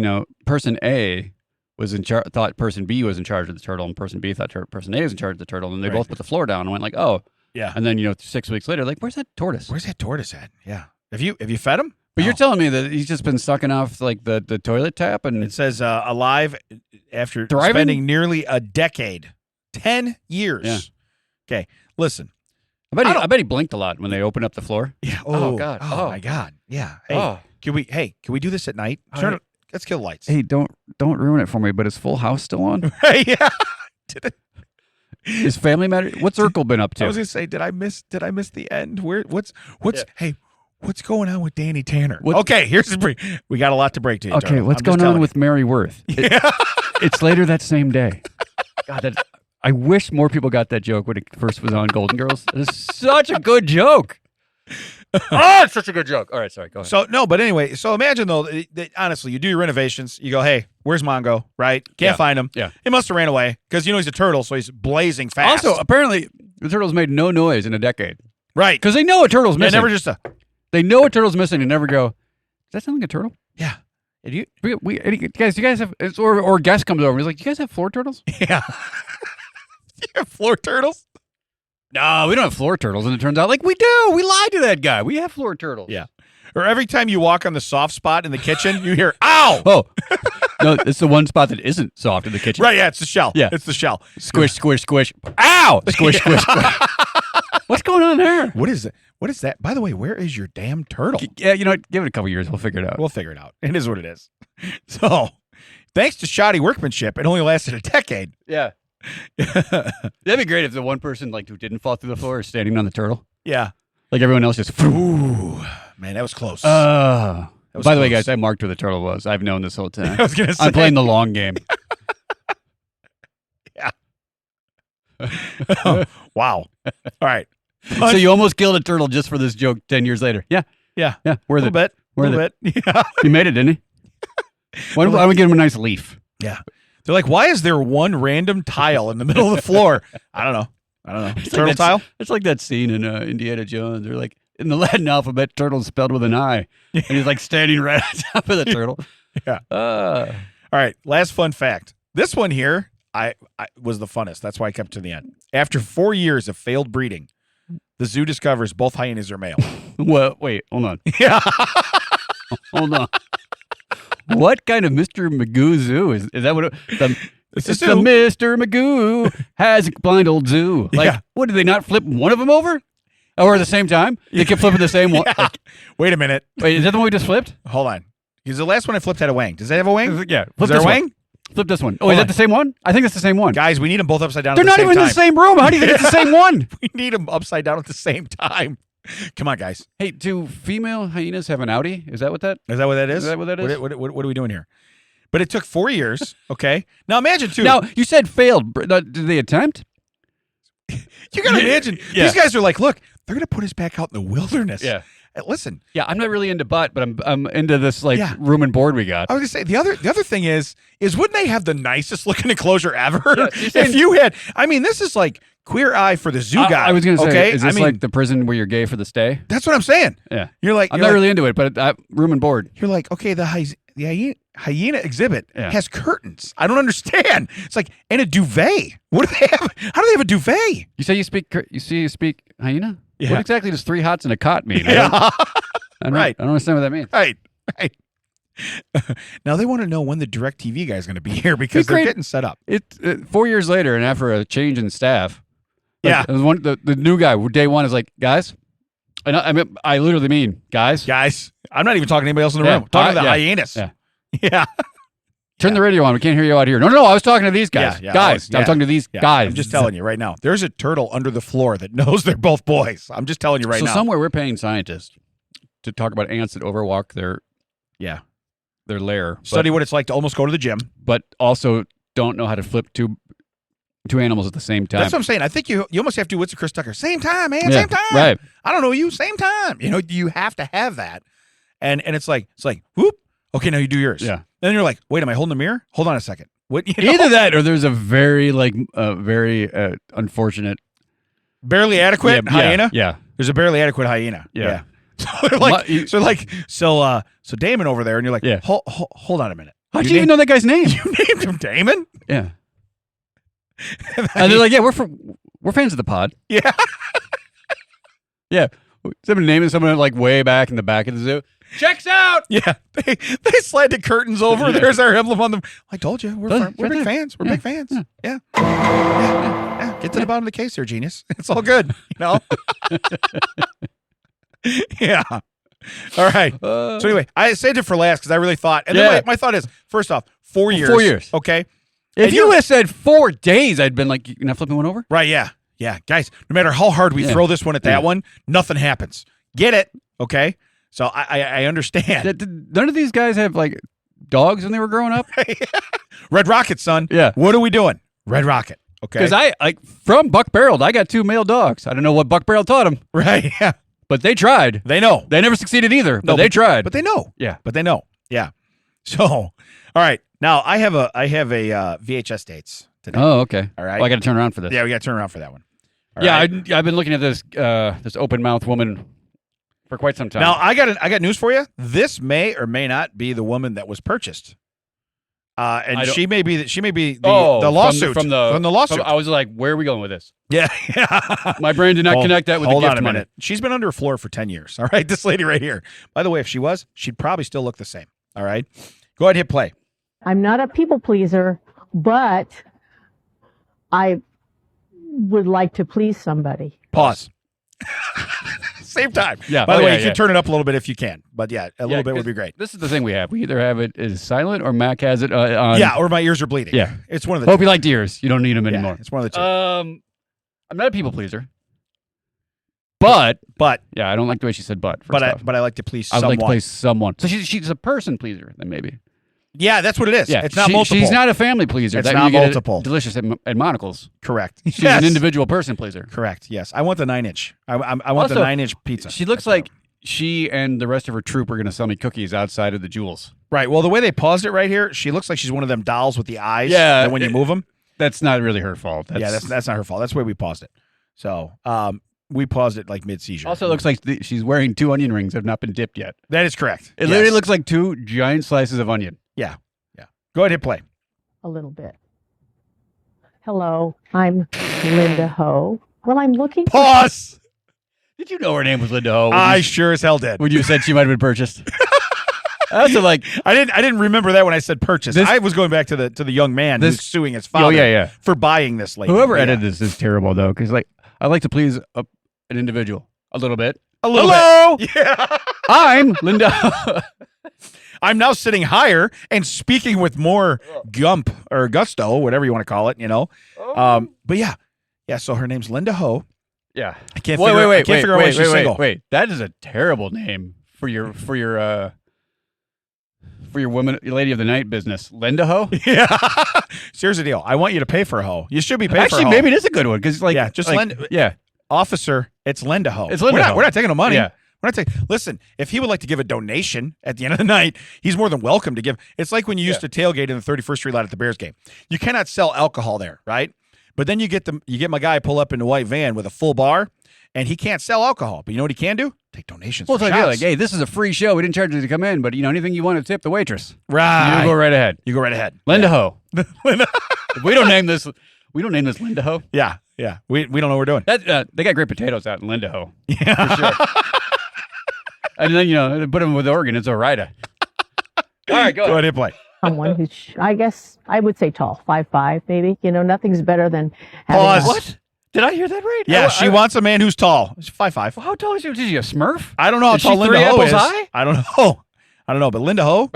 Speaker 2: person A was thought person B was in charge of the turtle, and person B thought person A was in charge of the turtle, and they both put the floor down and went like, "Oh,
Speaker 1: yeah."
Speaker 2: And then 6 weeks later, like, where's that tortoise?
Speaker 1: Where's that tortoise at? Yeah. Have you fed him?
Speaker 2: But you're telling me that he's just been sucking off like the toilet tap, and
Speaker 1: it says alive after
Speaker 2: thriving?
Speaker 1: Spending nearly a decade, 10 years.
Speaker 2: Yeah.
Speaker 1: Okay, listen.
Speaker 2: I bet he blinked a lot when they opened up the floor.
Speaker 1: Yeah.
Speaker 2: Oh God.
Speaker 1: Oh my God. Yeah. Hey, can we do this at night? Let's kill the lights.
Speaker 2: Hey, don't ruin it for me. But is Full House still on?
Speaker 1: Yeah.
Speaker 2: Is Family Matter? What's Urkel been up to?
Speaker 1: I was gonna say, did I miss the end? Hey, what's going on with Danny Tanner? Okay, here's the break. We got a lot to break to you.
Speaker 2: Okay,
Speaker 1: Turtle.
Speaker 2: what's going on with Mary Worth? It's later that same day. God, I wish more people got that joke when it first was on Golden Girls. It's such a good joke. It's such a good joke. All right, sorry, go ahead.
Speaker 1: So no, but anyway, so imagine though, that honestly, you do your renovations, you go, hey, where's Mongo? Right? Can't find him.
Speaker 2: Yeah.
Speaker 1: He must have ran away because he's a turtle, so he's blazing fast.
Speaker 2: Also, apparently, the turtles made no noise in a decade.
Speaker 1: Right.
Speaker 2: Because they know a turtle's missing. They know a turtle's missing and never go, does that sound like a turtle?
Speaker 1: Yeah.
Speaker 2: You guys have, or a guest comes over and he's like, you guys have floor turtles?
Speaker 1: Yeah. You have floor turtles?
Speaker 2: No, we don't have floor turtles. And it turns out, like, we do. We lied to that guy. We have floor turtles.
Speaker 1: Yeah. Or every time you walk on the soft spot in the kitchen, you hear, ow!
Speaker 2: Oh. No, it's the one spot that isn't soft in the kitchen.
Speaker 1: Right, yeah, it's the shell.
Speaker 2: Yeah.
Speaker 1: It's the shell.
Speaker 2: Squish, squish, squish. Ow! Squish, squish, squish. What's going on there?
Speaker 1: What is it? What is that? By the way, where is your damn turtle?
Speaker 2: Yeah, you know what? Give it a couple years. We'll figure it out.
Speaker 1: We'll figure it out. It is what it is. So, thanks to shoddy workmanship, it only lasted a decade.
Speaker 2: Yeah. That'd be great if the one person who didn't fall through the floor is standing on the turtle.
Speaker 1: Yeah.
Speaker 2: Like everyone else just.
Speaker 1: Ooh, man, that was close.
Speaker 2: By the way, guys, I marked where the turtle was. I've known this whole time.
Speaker 1: I was gonna say.
Speaker 2: I'm playing the long game.
Speaker 1: Yeah. Oh, wow. All right.
Speaker 2: So you almost killed a turtle just for this joke 10 years later. Yeah.
Speaker 1: Yeah.
Speaker 2: Yeah.
Speaker 1: Worth it. A little bit. Yeah.
Speaker 2: He made it, didn't he? Why don't we give him a nice leaf?
Speaker 1: Yeah. They're like, why is there one random tile in the middle of the floor? I don't know. Turtle tile?
Speaker 2: It's like that scene in Indiana Jones. They're like, in the Latin alphabet, turtle's spelled with an I. And he's like standing right on top of the turtle.
Speaker 1: Yeah.
Speaker 2: All
Speaker 1: right. Last fun fact. This one here, I was the funnest. That's why I kept it to the end. After 4 years of failed breeding, the zoo discovers both hyenas are male.
Speaker 2: Well, wait, hold on.
Speaker 1: Yeah.
Speaker 2: Hold on. What kind of Mr. Magoo zoo is that? What it's the Mr. Magoo has a blind old zoo. What did they not flip one of them over? Or at the same time? They kept flipping the same one.
Speaker 1: Yeah. Wait a minute.
Speaker 2: Wait, is that the one we just flipped?
Speaker 1: Hold on. Because the last one I flipped had a wing. Does that have a wing?
Speaker 2: Yeah.
Speaker 1: Is there a wing?
Speaker 2: Flip this one. Oh, is that the same one? I think it's the same one.
Speaker 1: Guys, we need them both upside down
Speaker 2: They're
Speaker 1: at the same time.
Speaker 2: They're not even in the same room. How do you think it's the same one?
Speaker 1: We need them upside down at the same time. Come on, guys.
Speaker 2: Hey, do female hyenas have an outie? Is that what that is?
Speaker 1: Is that what that is?
Speaker 2: Is that what that is?
Speaker 1: What are we doing here? But it took 4 years, okay? Now imagine, too.
Speaker 2: Now, you said failed. Did they attempt?
Speaker 1: You got to imagine.
Speaker 2: Yeah.
Speaker 1: These guys are like, look, they're going to put us back out in the wilderness.
Speaker 2: Yeah.
Speaker 1: Listen.
Speaker 2: Yeah, I'm not really into butt, but I'm into this room and board we got.
Speaker 1: I was going to say, the other thing is wouldn't they have the nicest looking enclosure ever?
Speaker 2: Yeah,
Speaker 1: if you had, I mean, this is like Queer Eye for the zoo guy.
Speaker 2: I was going to say,
Speaker 1: okay?
Speaker 2: is this like the prison where you're gay for the stay?
Speaker 1: That's what I'm saying.
Speaker 2: Yeah.
Speaker 1: You're like,
Speaker 2: I'm not really into it, but room and board.
Speaker 1: You're like, okay, the hyena exhibit has curtains. I don't understand. It's like, and a duvet. What do they have? How do they have a duvet?
Speaker 2: You say you speak hyena?
Speaker 1: Yeah.
Speaker 2: What exactly does 3 hots and a cot mean?
Speaker 1: Yeah.
Speaker 2: I don't understand what that means.
Speaker 1: Right. Now they want to know when the DirecTV guy is going to be here because they're getting set up.
Speaker 2: 4 years later, and after a change in staff,
Speaker 1: the
Speaker 2: new guy, day one, is like, guys, and I literally mean, guys.
Speaker 1: I'm not even talking to anybody else in the room. I'm talking to the hyenas. Yeah.
Speaker 2: Turn the radio on. We can't hear you out here. No, I was talking to these guys. Guys, I'm talking to these guys.
Speaker 1: I'm just telling you right now. There's a turtle under the floor that knows they're both boys. I'm just telling you right now.
Speaker 2: So somewhere we're paying scientists to talk about ants that overwalk their lair.
Speaker 1: Study what it's like to almost go to the gym.
Speaker 2: But also don't know how to flip two animals at the same time.
Speaker 1: That's what I'm saying. I think you almost have to do what's a Chris Tucker. Same time, man. Same time.
Speaker 2: Right.
Speaker 1: I don't know you. Same time. You have to have that. And it's like, whoop. Okay, now you do yours.
Speaker 2: Yeah.
Speaker 1: Then you're like, wait, am I holding the mirror? Hold on a second. What?
Speaker 2: Either that or there's a very unfortunate,
Speaker 1: barely adequate hyena.
Speaker 2: Yeah.
Speaker 1: There's a barely adequate hyena.
Speaker 2: Yeah.
Speaker 1: So Damon over there, and you're like, hold on a minute.
Speaker 2: How'd you even know that guy's name?
Speaker 1: You named him Damon?
Speaker 2: Yeah. And they're like, we're fans of the pod.
Speaker 1: Yeah.
Speaker 2: Yeah. Someone naming someone like way back in the back of the zoo. Checks out.
Speaker 1: Yeah. They slide the curtains over. There's our emblem on them. I told you, we're big fans. We're big fans. Yeah. Get to the bottom of the case here, genius. It's all good. Yeah. All right. So anyway, I saved it for last because I really thought. And then my thought is, first off, 4 years.
Speaker 2: 4 years.
Speaker 1: Okay.
Speaker 2: If you had said 4 days, I'd been like, you're not flipping one over?
Speaker 1: Right. Yeah. Yeah. Guys, no matter how hard we throw this one at that one, nothing happens. Get it? Okay. So I understand.
Speaker 2: Did none of these guys have like dogs when they were growing up?
Speaker 1: Red Rocket, son.
Speaker 2: Yeah.
Speaker 1: What are we doing? Red Rocket. Okay.
Speaker 2: Because from Buck Barreled, I got 2 male dogs. I don't know what Buck Barrel taught them.
Speaker 1: Right. Yeah.
Speaker 2: But they tried.
Speaker 1: They know.
Speaker 2: They never succeeded either, but they tried.
Speaker 1: But they know.
Speaker 2: Yeah.
Speaker 1: But they know. Yeah. So, all right. Now I have a VHS dates today.
Speaker 2: Oh, okay.
Speaker 1: All right.
Speaker 2: Well, I got to turn around for this.
Speaker 1: Yeah, we got to turn around for that one. All
Speaker 2: right?
Speaker 1: I've
Speaker 2: been looking at this open mouth woman for quite some time.
Speaker 1: Now I got news for you. This may or may not be the woman that was purchased. And she may be the lawsuit from the lawsuit.
Speaker 2: I was like, where are we going with this?
Speaker 1: Yeah.
Speaker 2: My brain did not connect that with the gift
Speaker 1: hold on a
Speaker 2: money.
Speaker 1: minute. She's been under a floor for 10 years. All right. This lady right here. By the way, if she was, she'd probably still look the same. All right. Go ahead, hit play.
Speaker 4: I'm not a people pleaser, but I would like to please somebody.
Speaker 1: Pause. Same time.
Speaker 2: Yeah.
Speaker 1: By the way, you can turn it up a little bit if you can. But yeah, a little bit would be great.
Speaker 2: This is the thing we have. We either have it as silent or Mac has it on.
Speaker 1: Yeah, or my ears are bleeding.
Speaker 2: Yeah.
Speaker 1: It's one of the
Speaker 2: Hope you liked ears. You don't need them anymore.
Speaker 1: It's one of the two.
Speaker 2: I'm not a people pleaser. But yeah, I don't like the way she said but.
Speaker 1: But I like to please someone.
Speaker 2: I would like to please someone. So she's a person pleaser then maybe.
Speaker 1: Yeah, that's what it is.
Speaker 2: Yeah,
Speaker 1: it's not multiple.
Speaker 2: She's not a family pleaser.
Speaker 1: It's not multiple.
Speaker 2: Delicious at Monocle's.
Speaker 1: Correct.
Speaker 2: She's an individual person pleaser.
Speaker 1: Correct. Yes, I want the 9-inch. I want the 9-inch pizza.
Speaker 2: She looks like she and the rest of her troop are going to sell me cookies outside of the Jewels.
Speaker 1: Right. Well, the way they paused it right here, she looks like she's one of them dolls with the eyes.
Speaker 2: Yeah.
Speaker 1: That when you move them,
Speaker 2: that's not really her fault.
Speaker 1: That's not her fault. That's the way we paused it. So, we paused it like mid-seizure.
Speaker 2: Also, looks like she's wearing 2 onion rings that have not been dipped yet.
Speaker 1: That is correct.
Speaker 2: It literally looks like 2 giant slices of onion.
Speaker 1: Yeah. Go ahead, hit play.
Speaker 4: A little bit. Hello, I'm Linda Hoe. Well, I'm looking.
Speaker 1: Pause.
Speaker 2: Did you know her name was Linda Hoe?
Speaker 1: I sure as hell did.
Speaker 2: When you said she might have been purchased. I also like.
Speaker 1: I didn't remember that when I said purchase. I was going back to the young man who's suing his father. For buying this lady.
Speaker 2: Whoever edited this is terrible though, because I like to please an individual a little bit.
Speaker 1: Hello. Bit. Yeah.
Speaker 2: I'm Linda Hoe.
Speaker 1: I'm now sitting higher and speaking with more gump or gusto, whatever you want to call it, But yeah. So her name's Linda Hoe.
Speaker 2: Yeah.
Speaker 1: I can't figure out why she's single.
Speaker 2: Wait. That is a terrible name for your For your your lady of the night business, Linda Hoe.
Speaker 1: Yeah. Here's the deal. I want you to pay for a hoe. You should be paying for a
Speaker 2: Actually,
Speaker 1: hoe.
Speaker 2: maybe it is a good one because like
Speaker 1: Yeah, just
Speaker 2: like,
Speaker 1: lend.
Speaker 2: Yeah,
Speaker 1: Officer, it's lend a hoe.
Speaker 2: It's lend a hoe.
Speaker 1: We're not taking no money.
Speaker 2: Yeah.
Speaker 1: We're not taking. Listen, if he would like to give a donation at the end of the night, he's more than welcome to give. It's like when you used to tailgate in the 31st Street lot at the Bears game. You cannot sell alcohol there, right? But then you get my guy pull up in a white van with a full bar, and he can't sell alcohol. But you know what he can do? Take donations.
Speaker 2: Well,
Speaker 1: for
Speaker 2: it's like,
Speaker 1: shots.
Speaker 2: hey, this is a free show. We didn't charge you to come in, but anything you want to tip the waitress,
Speaker 1: Right.
Speaker 2: you go right ahead.
Speaker 1: You go right ahead.
Speaker 2: Linda
Speaker 1: Yeah.
Speaker 2: Hoe. If we don't name this Linda Hoe.
Speaker 1: Yeah. We don't know what we're doing.
Speaker 2: That they got great potatoes out in Linda Hoe.
Speaker 1: Yeah.
Speaker 2: For sure. And then they put them with Oregon. It's a rider. All right, go
Speaker 1: Go
Speaker 2: ahead.
Speaker 1: ahead and play.
Speaker 4: Someone who's, I guess, I would say tall, 5'5", maybe. Nothing's better than having
Speaker 1: Pause.
Speaker 2: What? Did I hear that right?
Speaker 1: Yeah, she wants a man who's tall. She's 5'5".
Speaker 2: How tall is she? Is she a Smurf?
Speaker 1: I don't know how
Speaker 2: Is
Speaker 1: tall
Speaker 2: she
Speaker 1: Linda
Speaker 2: 3
Speaker 1: Ho
Speaker 2: apples
Speaker 1: is.
Speaker 2: high?
Speaker 1: I don't know, but Linda Ho.
Speaker 2: Okay.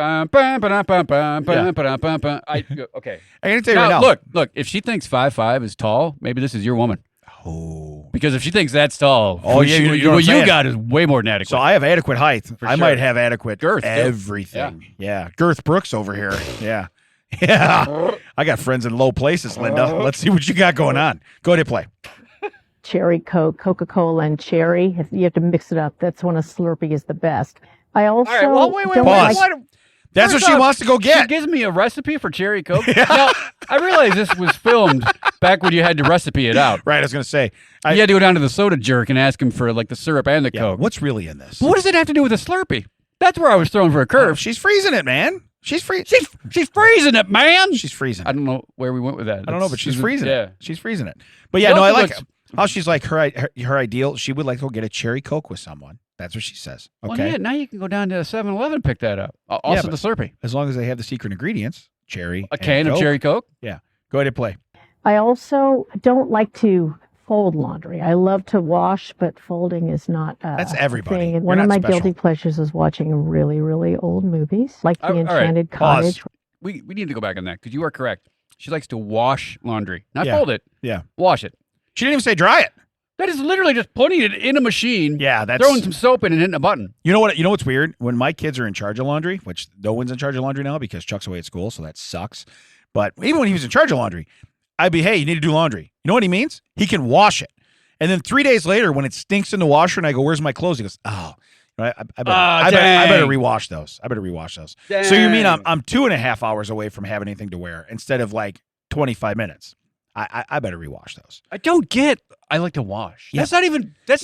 Speaker 1: I can tell you right
Speaker 2: Now,
Speaker 1: now.
Speaker 2: look. If she thinks 5'5" is tall, maybe this is your woman.
Speaker 1: Oh.
Speaker 2: Because if she thinks that's tall,
Speaker 1: Oh, yeah, you know what I'm
Speaker 2: what you
Speaker 1: saying.
Speaker 2: got is way more than adequate.
Speaker 1: So I have adequate height. I
Speaker 2: sure.
Speaker 1: might have adequate
Speaker 2: Girth, too.
Speaker 1: everything. Yeah. Girth Brooks over here. Yeah. Yeah. I got friends in low places, Linda. Let's see what you got going on. Go ahead and play.
Speaker 4: cherry Coke, Coca-Cola, and cherry. You have to mix it up. That's when a Slurpee is the best. I also
Speaker 2: All right, well, wait.
Speaker 4: don't
Speaker 1: Pause.
Speaker 4: like...
Speaker 1: That's what
Speaker 2: First
Speaker 1: she
Speaker 2: off,
Speaker 1: wants to go
Speaker 2: She
Speaker 1: get.
Speaker 2: gives me a recipe for cherry Coke. Now, I realize this was filmed back when you had to recipe it out.
Speaker 1: Right. I was going to say.
Speaker 2: You had to go down to the soda jerk and ask him for like the syrup and the Coke.
Speaker 1: What's really in this?
Speaker 2: But what does it have to do with a Slurpee? That's where I was thrown for a curve.
Speaker 1: She's freezing it, man. She's freezing.
Speaker 2: She's freezing it, man.
Speaker 1: She's freezing.
Speaker 2: I don't know where we went with that.
Speaker 1: I don't know, but she's freezing
Speaker 2: Yeah.
Speaker 1: it. She's freezing it. But yeah,
Speaker 2: Well,
Speaker 1: no, I
Speaker 2: it
Speaker 1: like
Speaker 2: looks-
Speaker 1: how she's like her ideal. She would like to go get a cherry Coke with someone. That's what she says. Okay.
Speaker 2: Well, yeah, now you can go down to 7-Eleven and pick that up. Also
Speaker 1: but-
Speaker 2: the Slurpee.
Speaker 1: As long as they have the secret ingredients, cherry.
Speaker 2: A can
Speaker 1: and
Speaker 2: of
Speaker 1: Coke.
Speaker 2: cherry Coke.
Speaker 1: Yeah. Go ahead and play.
Speaker 4: I also don't like to fold laundry. I love to wash, but folding is not
Speaker 1: That's
Speaker 4: a
Speaker 1: everybody.
Speaker 4: thing. And
Speaker 1: You're
Speaker 4: one of
Speaker 1: not
Speaker 4: my
Speaker 1: special.
Speaker 4: guilty pleasures is watching really, really old movies, like The
Speaker 2: All right,
Speaker 4: Enchanted
Speaker 1: pause.
Speaker 4: Cottage.
Speaker 2: We need to go back on that because you are correct. She likes to wash laundry, not
Speaker 1: Yeah.
Speaker 2: fold it.
Speaker 1: Yeah.
Speaker 2: Wash it.
Speaker 1: She didn't even say dry it.
Speaker 2: That is literally just putting it in a machine,
Speaker 1: Yeah, that's
Speaker 2: throwing some soap in and hitting a button.
Speaker 1: You know what? You know what's weird? When my kids are in charge of laundry, which no one's in charge of laundry now because Chuck's away at school, so that sucks. But even when he was in charge of laundry, I'd be, hey, you need to do laundry. You know what he means? He can wash it. And then 3 days later, when it stinks in the washer, and I go, "Where's my clothes?" He goes, "Oh, I better rewash those. I better rewash those." So you mean I'm 2.5 hours away from having anything to wear instead of like 25 minutes? I better rewash those.
Speaker 2: I don't get. I like to wash.
Speaker 1: Yeah.
Speaker 2: That's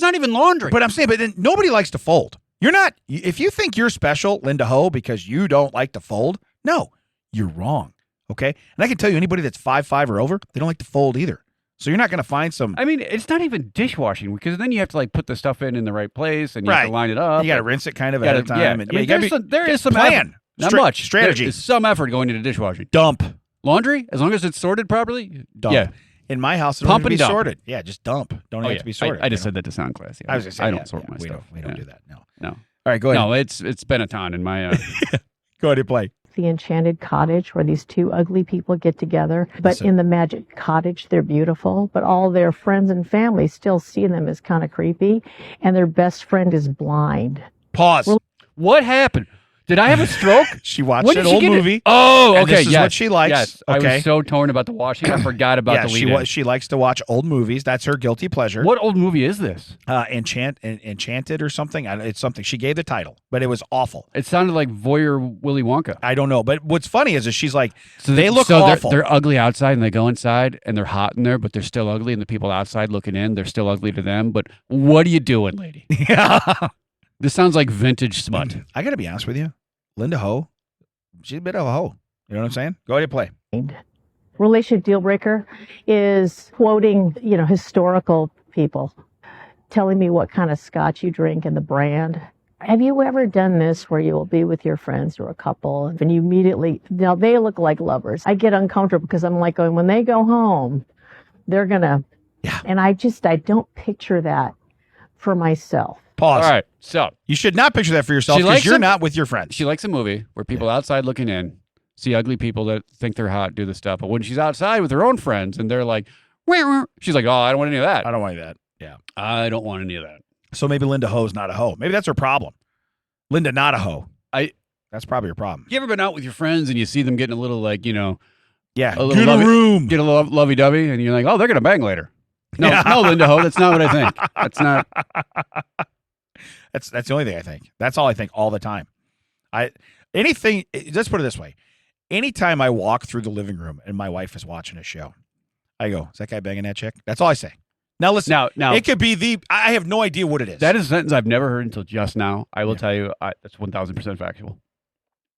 Speaker 2: not even laundry.
Speaker 1: But I'm saying, but then nobody likes to fold. You're not. If you think you're special, Linda Ho, because you don't like to fold, no, you're wrong. Okay, and I can tell you, anybody that's 5'5" or over, they don't like to fold either. So you're not going to find some.
Speaker 2: I mean, it's not even dishwashing because then you have to like put the stuff in the right place and you have to
Speaker 1: Right.
Speaker 2: line it up.
Speaker 1: You got to rinse it kind of
Speaker 2: You
Speaker 1: at
Speaker 2: gotta-
Speaker 1: a time.
Speaker 2: Yeah.
Speaker 1: And,
Speaker 2: I mean,
Speaker 1: you gotta
Speaker 2: there is some
Speaker 1: plan.
Speaker 2: effort. Not
Speaker 1: Stra-
Speaker 2: much
Speaker 1: strategy.
Speaker 2: There is some effort going into dishwashing.
Speaker 1: Dump.
Speaker 2: Laundry, as long as it's sorted properly.
Speaker 1: Dump.
Speaker 2: Yeah.
Speaker 1: In my house, it don't
Speaker 2: Pump
Speaker 1: have to
Speaker 2: and
Speaker 1: be
Speaker 2: dump.
Speaker 1: sorted. Yeah, just dump. Don't have to be sorted.
Speaker 2: I just
Speaker 1: you know?
Speaker 2: said that to sound classy.
Speaker 1: I was going to say,
Speaker 2: I don't
Speaker 1: yeah,
Speaker 2: sort
Speaker 1: yeah,
Speaker 2: my
Speaker 1: we
Speaker 2: stuff.
Speaker 1: We don't
Speaker 2: Yeah.
Speaker 1: do that. No.
Speaker 2: No.
Speaker 1: All right, go ahead.
Speaker 2: No, it's Benetton in my.
Speaker 1: Go ahead and play.
Speaker 4: The Enchanted Cottage, where these two ugly people get together. But in the Magic Cottage, they're beautiful, but all their friends and family still see them as kind of creepy, and their best friend is blind.
Speaker 1: Pause.
Speaker 2: What happened? Did I have a stroke?
Speaker 1: She watched
Speaker 2: When
Speaker 1: an
Speaker 2: did she
Speaker 1: old
Speaker 2: get it?
Speaker 1: movie.
Speaker 2: Oh,
Speaker 1: and
Speaker 2: okay.
Speaker 1: this is
Speaker 2: yes.
Speaker 1: what she likes.
Speaker 2: Yes. I
Speaker 1: Okay.
Speaker 2: was so torn about the washing. I forgot about
Speaker 1: Yeah,
Speaker 2: the lead.
Speaker 1: she likes to watch old movies. That's her guilty pleasure.
Speaker 2: What old movie is this?
Speaker 1: Enchanted or something. It's something. She gave the title, but it was awful.
Speaker 2: It sounded like voyeur Willy Wonka.
Speaker 1: I don't know. But what's funny is she's like,
Speaker 2: So
Speaker 1: they look
Speaker 2: so
Speaker 1: awful.
Speaker 2: They're ugly outside, and they go inside, and they're hot in there, but they're still ugly. And the people outside looking in, they're still ugly to them. But what are you doing, lady?
Speaker 1: Yeah.
Speaker 2: This sounds like vintage smut.
Speaker 1: I got to be honest with you. Linda Ho, she's a bit of a hoe. You know what I'm saying? Go ahead and play.
Speaker 4: Relationship deal breaker is quoting, historical people, telling me what kind of scotch you drink and the brand. Have you ever done this where you will be with your friends or a couple and you immediately, now they look like lovers. I get uncomfortable because I'm like going, when they go home, they're going to, and I don't picture that for myself.
Speaker 1: Pause.
Speaker 2: All right, so
Speaker 1: You should not picture that for yourself
Speaker 2: She
Speaker 1: because
Speaker 2: likes
Speaker 1: you're
Speaker 2: it.
Speaker 1: not with your friends.
Speaker 2: she likes a movie where people outside looking in see ugly people that think they're hot do the stuff. But when she's outside with her own friends and they're like, "Wah, wah," she's like, oh, I don't want any of that.
Speaker 1: I don't want that. Yeah.
Speaker 2: I don't want any of that.
Speaker 1: So maybe Linda Ho's not a hoe. Maybe that's her problem. Linda not a hoe. That's probably your problem.
Speaker 2: You ever been out with your friends and you see them getting a little like,
Speaker 1: Yeah,
Speaker 2: a little
Speaker 1: get a room.
Speaker 2: get a little lovey-dovey, and you're like, oh, they're going to bang later. No,
Speaker 1: Yeah.
Speaker 2: no, Linda Ho, that's not what I think. That's not.
Speaker 1: That's the only thing I think. That's all I think all the time. Anything. Let's put it this way. Anytime I walk through the living room and my wife is watching a show, I go, "Is that guy banging that chick?" That's all I say. Now listen.
Speaker 2: Now
Speaker 1: it could be I have no idea what it is.
Speaker 2: that is a sentence I've never heard until just now. I will tell you, that's 1,000% factual.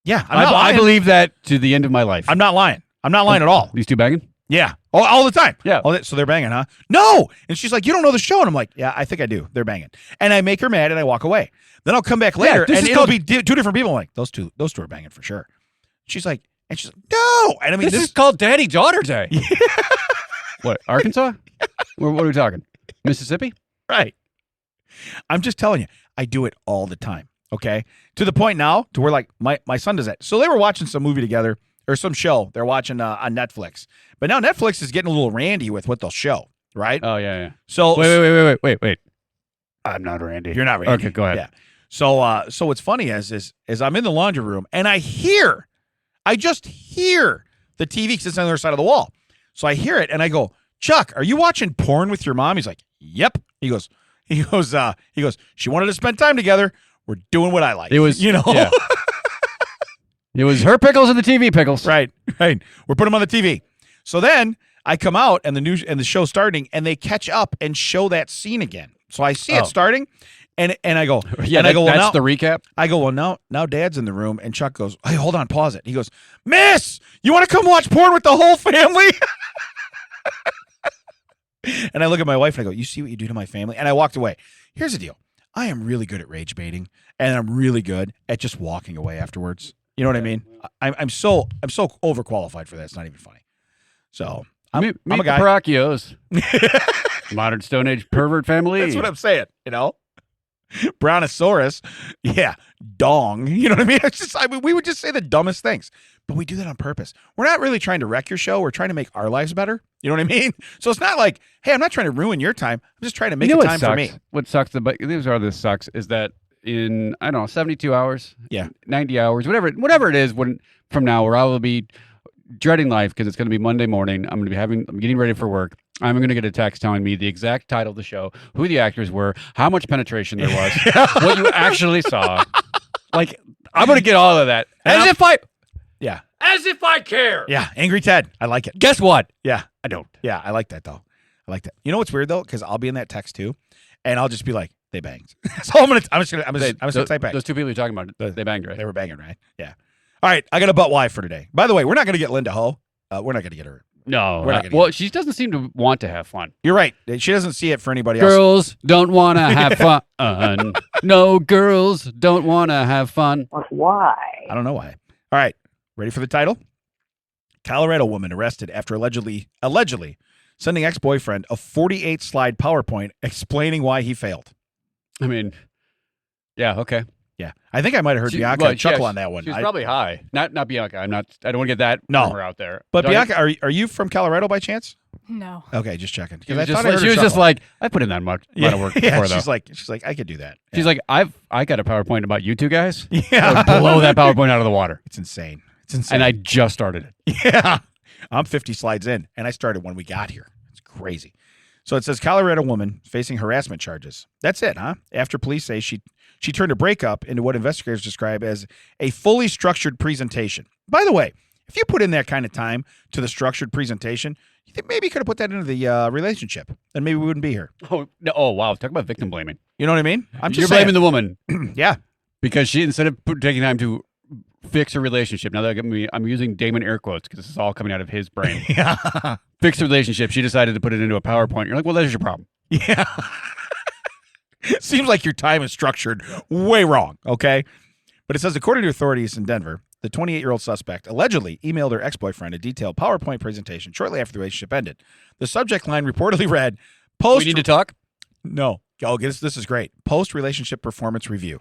Speaker 1: Yeah, I'm not lying.
Speaker 2: I believe that to the end of my life.
Speaker 1: I'm not lying. I'm not lying at all.
Speaker 2: These two banging?
Speaker 1: Yeah. All the time.
Speaker 2: Yeah.
Speaker 1: So they're banging, huh? No. And she's like, you don't know the show. And I'm like, yeah, I think I do. They're banging. And I make her mad and I walk away. Then I'll come back later and it'll be two different people. I'm like, those two are banging for sure. She's like, no. And I mean,
Speaker 2: This is called Daddy-Daughter Day. What, Arkansas? What are we talking? Mississippi?
Speaker 1: Right. I'm just telling you, I do it all the time. Okay. To the point now to where like my son does that. So they were watching some movie together or some show they're watching on Netflix. But now Netflix is getting a little randy with what they'll show. Right.
Speaker 2: Oh, yeah.
Speaker 1: So
Speaker 2: Wait. I'm not Randy.
Speaker 1: You're not Randy.
Speaker 2: Okay, go ahead.
Speaker 1: Yeah. So what's funny is I'm in the laundry room and I just hear the TV because it's on the other side of the wall. So I hear it and I go, Chuck, are you watching porn with your mom? He's like, yep. He goes, she wanted to spend time together. We're doing what I like.
Speaker 2: It was,
Speaker 1: Yeah.
Speaker 2: It was her pickles and the TV pickles.
Speaker 1: Right. We're putting them on the TV. So then I come out and the show's starting and they catch up and show that scene again. So I see it starting and I go,
Speaker 2: yeah,
Speaker 1: and I go, well,
Speaker 2: that's the recap.
Speaker 1: I go, well, now Dad's in the room, and Chuck goes, hey, hold on, pause it. He goes, Miss, you want to come watch porn with the whole family? And I look at my wife and I go, you see what you do to my family? And I walked away. Here's the deal. I am really good at rage baiting, and I'm really good at just walking away afterwards. You know what I mean? I'm so overqualified for that. It's not even funny. So I'm a guy.
Speaker 2: The Paracchios. Modern Stone Age pervert family.
Speaker 1: That's what I'm saying, Brontosaurus, yeah, dong. You know what I mean? It's just, we would just say the dumbest things, but we do that on purpose. We're not really trying to wreck your show. We're trying to make our lives better. You know what I mean? So it's not like, hey, I'm not trying to ruin your time. I'm just trying to make time for me.
Speaker 2: What sucks, this sucks, is that in, 72 hours, 90 hours, whatever it is, from now, where I will be dreading life because it's going to be Monday morning. I'm getting ready for work. I'm going to get a text telling me the exact title of the show, who the actors were, how much penetration there was, what you actually saw. Like, I'm going to get all of that. As if I care.
Speaker 1: Yeah, Angry Ted. I like it.
Speaker 2: Guess what?
Speaker 1: Yeah.
Speaker 2: I don't.
Speaker 1: Yeah, I like that, though. I like that. You know what's weird, though? Because I'll be in that text, too, and I'll just be like, they banged. So I'm just gonna type back.
Speaker 2: Those two people you're talking about, they banged, right?
Speaker 1: They were banging, right? Yeah. All right, I got a butt wife for today. By the way, we're not going to get Linda Ho. We're not going to get her.
Speaker 2: No. Well, she doesn't seem to want to have fun.
Speaker 1: You're right. She doesn't see it for anybody else.
Speaker 2: Girls don't want to have fun. No, girls don't want to have fun.
Speaker 4: Why?
Speaker 1: I don't know why. All right, ready for the title? Colorado woman arrested after allegedly sending ex-boyfriend a 48-slide PowerPoint explaining why he failed.
Speaker 2: I mean, yeah, okay.
Speaker 1: Yeah, I think I might have heard Bianca chuckle on that one.
Speaker 2: She's probably high. Not Bianca. I don't want to get that rumor out there.
Speaker 1: But Bianca, are you from Colorado by chance?
Speaker 3: No.
Speaker 1: Okay, just checking.
Speaker 2: She was just like, I put in that much amount of work before, though.
Speaker 1: She's like, I could do that.
Speaker 2: She's like, I got a PowerPoint about you two guys.
Speaker 1: Yeah,
Speaker 2: blow that PowerPoint out of the water.
Speaker 1: It's insane.
Speaker 2: And I just started it.
Speaker 1: Yeah, I'm 50 slides in, and I started when we got here. It's crazy. So it says Colorado woman facing harassment charges. That's it, huh? After police say she turned a breakup into what investigators describe as a fully structured presentation. By the way, if you put in that kind of time to the structured presentation, you think maybe you could have put that into the relationship, and maybe we wouldn't be here.
Speaker 2: Oh, wow. Talk about victim blaming.
Speaker 1: You know what I mean?
Speaker 2: You're blaming the woman.
Speaker 1: Yeah.
Speaker 2: Because she, instead of taking time to fix a relationship, now that I'm using Damon air quotes because this is all coming out of his brain.
Speaker 1: Yeah.
Speaker 2: Fix a relationship. She decided to put it into a PowerPoint. You're like, well, that's your problem.
Speaker 1: Yeah. Seems like your time is structured way wrong, okay? But it says, according to authorities in Denver, the 28-year-old suspect allegedly emailed her ex-boyfriend a detailed PowerPoint presentation shortly after the relationship ended. The subject line reportedly read,
Speaker 2: We need to talk?
Speaker 1: No. Oh, this is great. Post-relationship performance review.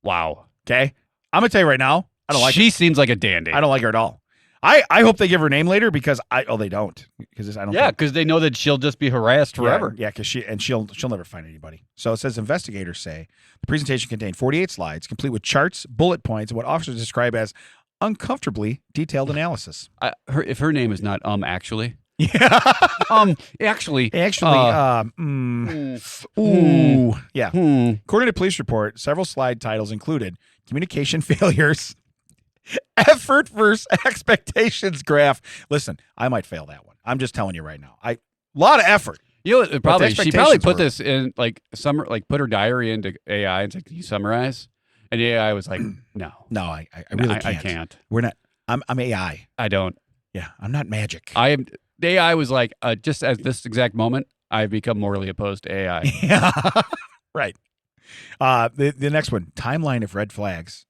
Speaker 2: Wow.
Speaker 1: Okay? I'm going to tell you right now, I don't like her.
Speaker 2: She seems like a dandy.
Speaker 1: I don't like her at all. I hope they give her name later because they don't because I don't.
Speaker 2: Yeah,
Speaker 1: think,
Speaker 2: because they know that she'll just be harassed forever.
Speaker 1: Yeah, because she'll never find anybody. So it says investigators say the presentation contained 48 slides, complete with charts, bullet points, and what officers describe as uncomfortably detailed analysis.
Speaker 2: If her name is not actually.
Speaker 1: Yeah.
Speaker 2: Actually.
Speaker 1: Ooh. Yeah. According to police report, several slide titles included communication failures, effort versus expectations graph. Listen, I might fail that one. I'm just telling you right now. A lot of effort.
Speaker 2: You know, she probably
Speaker 1: expectations
Speaker 2: put
Speaker 1: were.
Speaker 2: this in put her diary into AI and said, "Can you summarize?" And the AI was like, "No,
Speaker 1: I really can't.
Speaker 2: I can't.
Speaker 1: We're not. I'm AI.
Speaker 2: I don't.
Speaker 1: Yeah, I'm not magic.
Speaker 2: I am." The AI was like, just at this exact moment, I've become morally opposed to AI.
Speaker 1: Yeah. Right. The next one, timeline of red flags.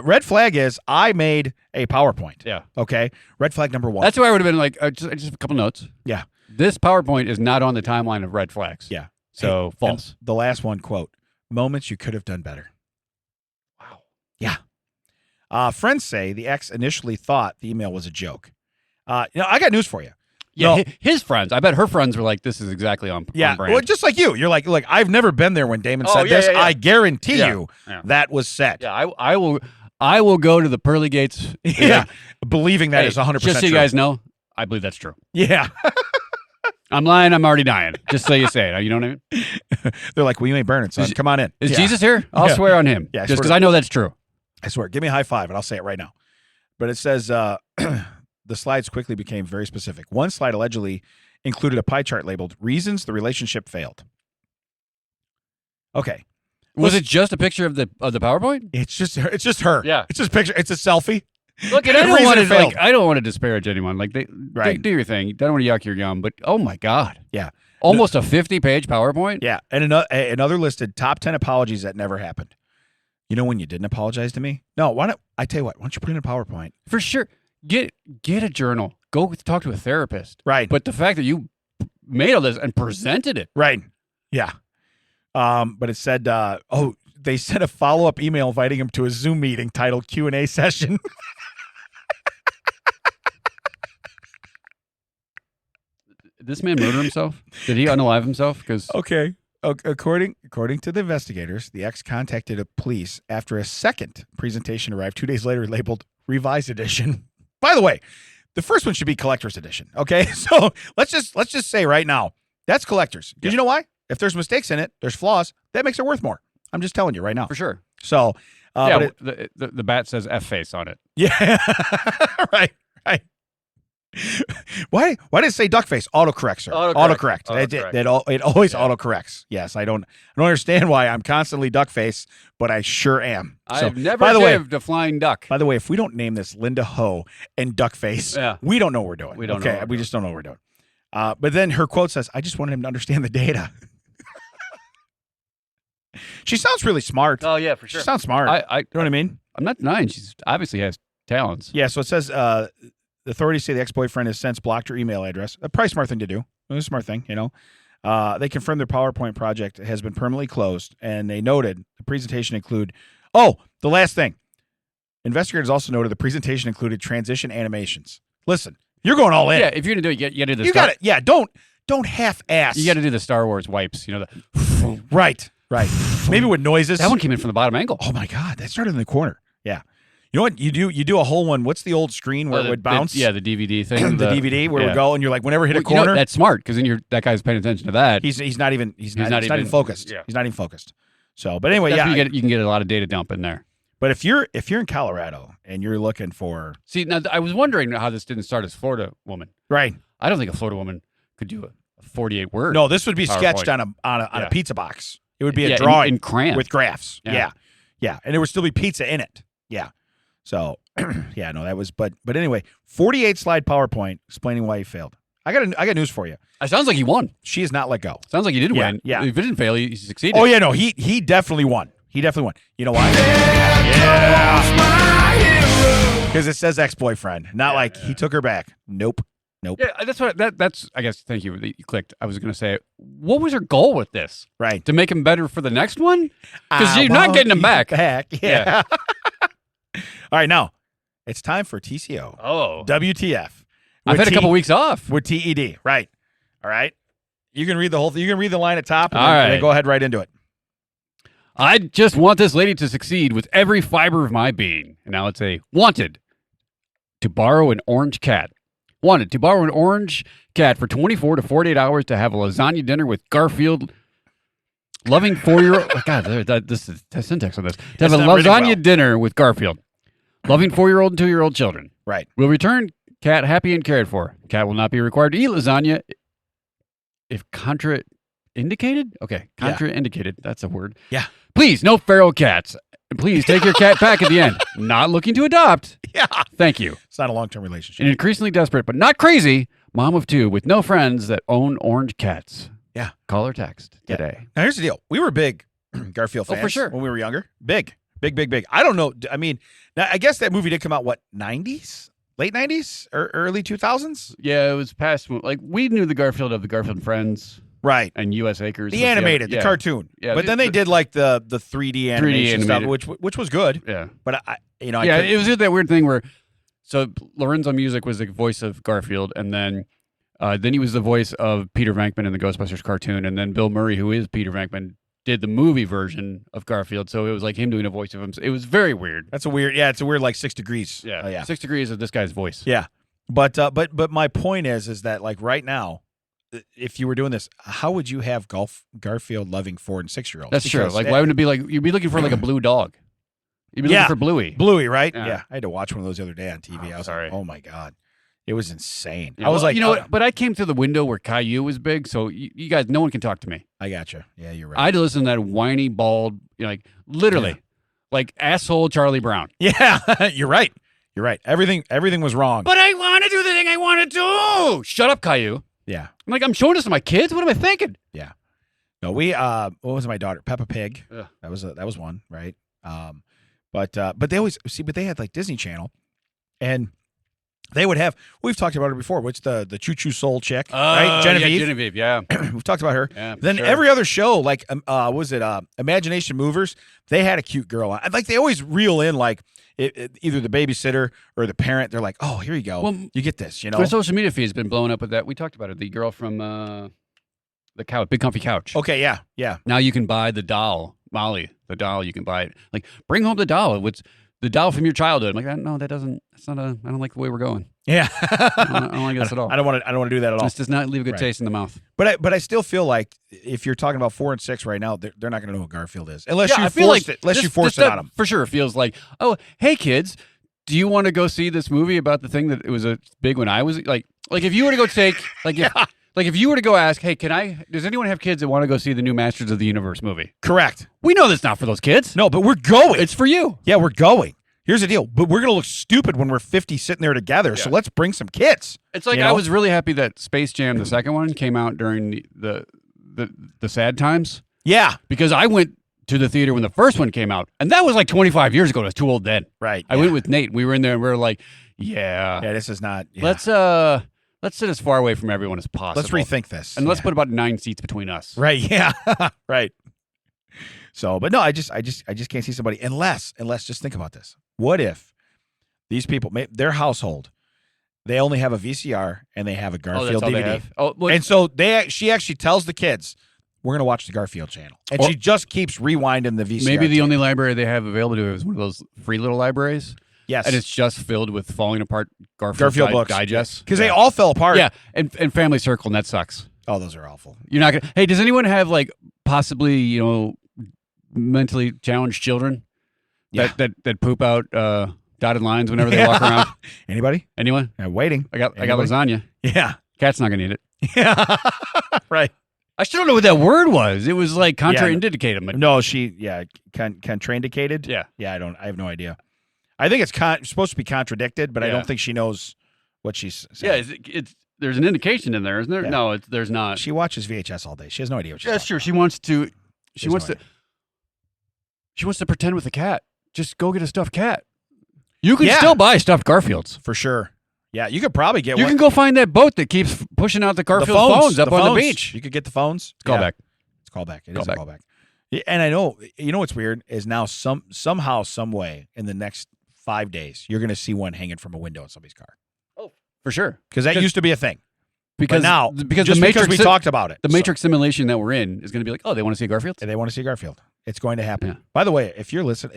Speaker 1: Red flag is I made a PowerPoint.
Speaker 2: Yeah.
Speaker 1: Okay. Red flag number 1.
Speaker 2: That's why I would have been like, just a couple notes.
Speaker 1: Yeah.
Speaker 2: This PowerPoint is not on the timeline of red flags.
Speaker 1: Yeah.
Speaker 2: So false.
Speaker 1: And the last one, quote, moments you could have done better.
Speaker 2: Wow.
Speaker 1: Yeah. Friends say the ex initially thought the email was a joke. I got news for you.
Speaker 2: Yeah,
Speaker 1: No.
Speaker 2: his friends. I bet her friends were like, "This is exactly on brand."
Speaker 1: Well, just like you. You're like, I've never been there when Damon said this.
Speaker 2: yeah.
Speaker 1: I guarantee you that was said.
Speaker 2: Yeah, I will go to the pearly gates.
Speaker 1: Yeah. Believing that is 100%
Speaker 2: Just so you
Speaker 1: true.
Speaker 2: guys know, I believe that's true.
Speaker 1: Yeah.
Speaker 2: I'm lying. I'm already dying. Just so you say it. You know what I mean?
Speaker 1: They're like, well, you ain't burning, son. Come on in.
Speaker 2: Is
Speaker 1: Yeah.
Speaker 2: Jesus here? I'll
Speaker 1: Yeah.
Speaker 2: swear on him.
Speaker 1: Yeah, I
Speaker 2: just
Speaker 1: swear.
Speaker 2: because I know that's true.
Speaker 1: I swear. Give me a high five, and I'll say it right now. But it says the slides quickly became very specific. One slide allegedly included a pie chart labeled "Reasons the Relationship Failed." Okay.
Speaker 2: Was it just a picture of the PowerPoint?
Speaker 1: It's just her.
Speaker 2: Yeah.
Speaker 1: It's just a picture. It's a selfie.
Speaker 2: Look, and
Speaker 1: The reason
Speaker 2: I don't want to disparage anyone. Like
Speaker 1: Right.
Speaker 2: do your thing. Don't want to yuck your yum, but oh my god,
Speaker 1: Yeah.
Speaker 2: almost a 50-page PowerPoint.
Speaker 1: Yeah. And another listed top 10 apologies that never happened. You know when you didn't apologize to me? No, why don't I tell you what? Why don't you put it in a PowerPoint?
Speaker 2: For sure. Get a journal. Go talk to a therapist.
Speaker 1: Right.
Speaker 2: But the fact that you made all this and presented it.
Speaker 1: Right. Yeah. But it said, they sent a follow-up email inviting him to a Zoom meeting titled Q&A session.
Speaker 2: Did this man murder himself? Did he unalive himself? Because
Speaker 1: Okay. According to the investigators, the ex contacted the police after a second presentation arrived 2 days later labeled Revised Edition. By the way, the first one should be Collector's Edition. Okay. So let's just say right now, that's Collector's. Because you know why? If there's mistakes in it, there's flaws, that makes it worth more. I'm just telling you right now.
Speaker 2: for sure.
Speaker 1: So, but
Speaker 2: the bat says F face on it.
Speaker 1: yeah. Right. Why did it say Duckface? Autocorrect, sir.
Speaker 2: Autocorrect.
Speaker 1: Autocorrect. It always autocorrects. Yes, I don't understand why I'm constantly Duckface, but I sure am.
Speaker 2: I've never
Speaker 1: by the way,
Speaker 2: lived a flying duck.
Speaker 1: By the way, if we don't name this Linda Hoe and Duckface, we don't know what we're doing.
Speaker 2: We don't know what we're
Speaker 1: just don't know what we're doing. But then her quote says, I just wanted him to understand the data. She sounds really smart.
Speaker 2: Oh yeah, for sure.
Speaker 1: She sounds smart.
Speaker 2: I
Speaker 1: you know what I mean?
Speaker 2: I'm not denying she's obviously has talents.
Speaker 1: Yeah, so it says the authorities say the ex-boyfriend has since blocked her email address. A probably smart thing to do. It was a smart thing, you know. They confirmed their PowerPoint project has been permanently closed, and they noted the presentation include. Oh, the last thing. Investigators also noted the presentation included transition animations. Listen, you're going all in.
Speaker 2: Yeah, if you're gonna do it, you got to do the.
Speaker 1: You got it. Yeah, don't half-ass.
Speaker 2: You got to do the Star Wars wipes. You know the.
Speaker 1: Right. Maybe with noises.
Speaker 2: That one came in from the bottom angle.
Speaker 1: Oh my God, that started in the corner. Yeah. You know what you do? You do a whole one. What's the old screen where it would bounce?
Speaker 2: the DVD thing.
Speaker 1: the DVD where it would go, and you're like, whenever it hit a
Speaker 2: You know,
Speaker 1: corner,
Speaker 2: that's smart because then that guy's paying attention to that.
Speaker 1: he's not even focused.
Speaker 2: Yeah.
Speaker 1: He's not even focused. So, but anyway,
Speaker 2: That's
Speaker 1: yeah.
Speaker 2: where you can get a lot of data dump in there.
Speaker 1: But if you're in Colorado and you're looking for
Speaker 2: See, now I was wondering how this didn't start as Florida woman.
Speaker 1: right,
Speaker 2: I don't think a Florida woman could do a 48 word.
Speaker 1: no, this would be
Speaker 2: PowerPoint.
Speaker 1: sketched on a
Speaker 2: Yeah.
Speaker 1: pizza box. It would be a
Speaker 2: Yeah,
Speaker 1: drawing
Speaker 2: in crayon.
Speaker 1: with graphs.
Speaker 2: Yeah.
Speaker 1: Yeah, and there would still be pizza in it. Yeah. So, yeah, no, that was but anyway, 48 slide PowerPoint explaining why he failed. I got news for you.
Speaker 2: It sounds like he won.
Speaker 1: She is not let go.
Speaker 2: Sounds like he did
Speaker 1: Yeah,
Speaker 2: win.
Speaker 1: yeah.
Speaker 2: If it didn't fail, he succeeded.
Speaker 1: Oh yeah, no, he definitely won. He definitely won. You know why? Because it says ex-boyfriend, not like he took her back. Nope.
Speaker 2: Yeah, that's I guess. Thank you. You clicked. I was going to say, what was her goal with this?
Speaker 1: Right.
Speaker 2: To make him better for the next one? Because
Speaker 1: I
Speaker 2: you're not
Speaker 1: want
Speaker 2: getting him
Speaker 1: you
Speaker 2: back.
Speaker 1: Yeah. All right, now It's time for TCO.
Speaker 2: Oh.
Speaker 1: WTF.
Speaker 2: I've had a couple weeks off.
Speaker 1: With TED. Right. All right. You can read the whole thing. You can read the line at top and,
Speaker 2: All
Speaker 1: and then
Speaker 2: right.
Speaker 1: go ahead right into it.
Speaker 2: I just want this lady to succeed with every fiber of my being. And now it's a wanted to borrow an orange cat. Wanted to borrow an orange cat for 24 to 48 hours to have a lasagna dinner with Garfield. Loving 4-year-old. God, this is the syntax on this. To have a
Speaker 1: It's not written
Speaker 2: lasagna
Speaker 1: well.
Speaker 2: dinner with Garfield. Loving 4-year-old and 2-year-old children.
Speaker 1: Right.
Speaker 2: Will return cat happy and cared for. Cat will not be required to eat lasagna if contraindicated. Okay, contraindicated. That's a word.
Speaker 1: Yeah.
Speaker 2: Please, no feral cats. And please take your cat back at the end. Not looking to adopt.
Speaker 1: Yeah.
Speaker 2: Thank you.
Speaker 1: It's not a long-term relationship.
Speaker 2: An increasingly desperate, but not crazy, mom of 2 with no friends that own orange cats.
Speaker 1: Yeah.
Speaker 2: Call or text
Speaker 1: Yeah.
Speaker 2: today.
Speaker 1: Now, here's the deal. We were big Garfield
Speaker 2: Oh,
Speaker 1: fans
Speaker 2: for sure.
Speaker 1: when we were younger. Big. I don't know. I mean, now, I guess that movie did come out, what, 90s? Late 90s or early 2000s?
Speaker 2: Yeah, it was past, like, we knew the Garfield of the Garfield and Friends
Speaker 1: Right.
Speaker 2: and U.S. Acres.
Speaker 1: The animated, the cartoon.
Speaker 2: Yeah,
Speaker 1: but then they did like the 3D animation stuff,
Speaker 2: animated.
Speaker 1: which was good.
Speaker 2: Yeah.
Speaker 1: But I
Speaker 2: Yeah,
Speaker 1: couldn't-
Speaker 2: it was just that weird thing where, so Lorenzo Music was the voice of Garfield, and then he was the voice of Peter Venkman in the Ghostbusters cartoon, and then Bill Murray, who is Peter Venkman, did the movie version of Garfield, so it was like him doing a voice of him. It was very weird.
Speaker 1: That's a weird. Yeah, it's a weird like 6 degrees.
Speaker 2: Yeah,
Speaker 1: Yeah.
Speaker 2: 6 degrees of this guy's voice.
Speaker 1: Yeah. But my point is that like right now, if you were doing this, how would you have Garfield loving 4 and 6-year-olds?
Speaker 2: That's true. Like, why wouldn't it be like you'd be looking for like a blue dog? You'd be
Speaker 1: Yeah.
Speaker 2: looking for Bluey.
Speaker 1: Bluey, right?
Speaker 2: Yeah.
Speaker 1: Yeah. I had to watch one of those the other day on TV.
Speaker 2: Oh,
Speaker 1: I was
Speaker 2: sorry.
Speaker 1: like, oh my God. It was insane.
Speaker 2: Yeah,
Speaker 1: I was
Speaker 2: well,
Speaker 1: like,
Speaker 2: you know what? But I came through the window where Caillou was big, so you guys, no one can talk to me.
Speaker 1: I got you. Yeah, you're right.
Speaker 2: I had to listen to that whiny, bald, like literally, like asshole Charlie Brown.
Speaker 1: Yeah, you're right. You're right. Everything was wrong.
Speaker 2: But I want to do the thing I want to do. Shut up, Caillou.
Speaker 1: Yeah.
Speaker 2: I'm like, I'm showing this to my kids. What am I thinking?
Speaker 1: No, we what was it, my daughter? Peppa Pig.
Speaker 2: Ugh.
Speaker 1: That was one, right? But they always but they had like Disney Channel, and they would have. We've talked about her before. What's the Choo Choo Soul chick, right? Genevieve.
Speaker 2: Yeah, Genevieve. Yeah.
Speaker 1: We've talked about her.
Speaker 2: Yeah.
Speaker 1: Then
Speaker 2: sure.
Speaker 1: every other show, like what was it Imagination Movers? They had a cute girl on. Like they always reel in like either the babysitter or the parent. They're like, oh, here you go,
Speaker 2: Well,
Speaker 1: you get this, you know.
Speaker 2: My social media feed has been blowing up with that. We talked about it. The girl from the couch, Big Comfy Couch.
Speaker 1: Okay, yeah.
Speaker 2: Now you can buy the doll, Molly. The doll, you can buy it. Like, bring home the doll. What's the doll from your childhood? I'm like, no, that doesn't. It's not a. I don't like the way we're going.
Speaker 1: Yeah.
Speaker 2: I don't like this at all.
Speaker 1: I don't want to do that at all.
Speaker 2: This does not leave a good
Speaker 1: Right.
Speaker 2: taste in the mouth.
Speaker 1: But I still feel like if you're talking about 4 and 6 right now, they're not going to know who Garfield is unless
Speaker 2: Yeah,
Speaker 1: you
Speaker 2: I feel
Speaker 1: force
Speaker 2: like
Speaker 1: it. Unless
Speaker 2: this-
Speaker 1: you force
Speaker 2: this
Speaker 1: it on them.
Speaker 2: For sure, it feels like, oh, hey kids, do you want to go see this movie about the thing that it was a big when I was like if you were to go take if you were to go ask, hey, does anyone have kids that want to go see the new Masters of the Universe movie?
Speaker 1: Correct.
Speaker 2: We know that's not for those kids.
Speaker 1: No, but we're going.
Speaker 2: It's for you.
Speaker 1: Yeah, we're going. Here's the deal. But we're going to look stupid when we're 50 sitting there together. So let's bring some kids.
Speaker 2: It's like
Speaker 1: You know?
Speaker 2: I was really happy that Space Jam, the second one, came out during the sad times
Speaker 1: Yeah.
Speaker 2: because I went to the theater when the first one came out, and that was like 25 years ago. I was too old then.
Speaker 1: Right.
Speaker 2: I went with Nate. We were in there, and we were like, yeah.
Speaker 1: This is not. Yeah.
Speaker 2: Let's sit as far away from everyone as possible.
Speaker 1: Let's rethink this.
Speaker 2: and let's
Speaker 1: Yeah.
Speaker 2: put about 9 seats between us.
Speaker 1: Right. Yeah. Right. So, but no, I just can't see somebody unless just think about this. What if these people, their household, they only have a VCR and they have a
Speaker 2: Oh,
Speaker 1: Garfield
Speaker 2: that's all they
Speaker 1: DVD,
Speaker 2: have. Oh, well,
Speaker 1: and so she actually tells the kids, "We're going to watch the Garfield channel," and
Speaker 2: Or-
Speaker 1: she just keeps rewinding the VCR.
Speaker 2: maybe the
Speaker 1: tape.
Speaker 2: only library they have available to is one of those free little libraries,
Speaker 1: yes,
Speaker 2: and it's just filled with falling apart Garfield
Speaker 1: books
Speaker 2: digests
Speaker 1: because they all fell apart.
Speaker 2: Yeah, and Family Circle, and that sucks.
Speaker 1: Oh, those are awful.
Speaker 2: You're not gonna. Hey, does anyone have like possibly mentally challenged children that poop out dotted lines whenever they walk around?
Speaker 1: Anybody?
Speaker 2: Anyone?
Speaker 1: Waiting.
Speaker 2: I got
Speaker 1: Anybody?
Speaker 2: lasagna.
Speaker 1: Yeah.
Speaker 2: Cat's not gonna eat it.
Speaker 1: Yeah. Right.
Speaker 2: I still don't know what that word was. It was like contraindicated. But
Speaker 1: No, contraindicated.
Speaker 2: yeah.
Speaker 1: Yeah, I have no idea. I think it's supposed to be contradicted, but I
Speaker 2: Yeah.
Speaker 1: don't think she knows what she's
Speaker 2: Yeah,
Speaker 1: saying.
Speaker 2: it's there's an indication in there, isn't there?
Speaker 1: Yeah.
Speaker 2: No, there's not.
Speaker 1: She watches VHS all day. She has no idea what she's
Speaker 2: That's
Speaker 1: talking
Speaker 2: true.
Speaker 1: about.
Speaker 2: She wants to. She
Speaker 1: has
Speaker 2: wants
Speaker 1: no
Speaker 2: to. She wants to pretend with a cat. Just go get a stuffed cat. You can
Speaker 1: Yeah.
Speaker 2: still buy stuffed Garfields.
Speaker 1: For sure. Yeah, you could probably get
Speaker 2: You
Speaker 1: one.
Speaker 2: can go find that boat that keeps pushing out the Garfield phones up on the beach.
Speaker 1: You could get the phones.
Speaker 2: Call back.
Speaker 1: It's callback. It
Speaker 2: Call
Speaker 1: is
Speaker 2: back.
Speaker 1: a callback. Yeah, and I know, what's weird is now somehow, some way in the next 5 days, you're going to see one hanging from a window in somebody's car.
Speaker 2: For sure.
Speaker 1: Because that used to be a thing.
Speaker 2: Because
Speaker 1: But now,
Speaker 2: because
Speaker 1: just
Speaker 2: the Matrix,
Speaker 1: because we talked about it.
Speaker 2: the Matrix simulation that we're in is going to be like, oh, they want to see a Garfield?
Speaker 1: They want to see Garfield. It's going to happen.
Speaker 2: Yeah.
Speaker 1: By the way, if you listen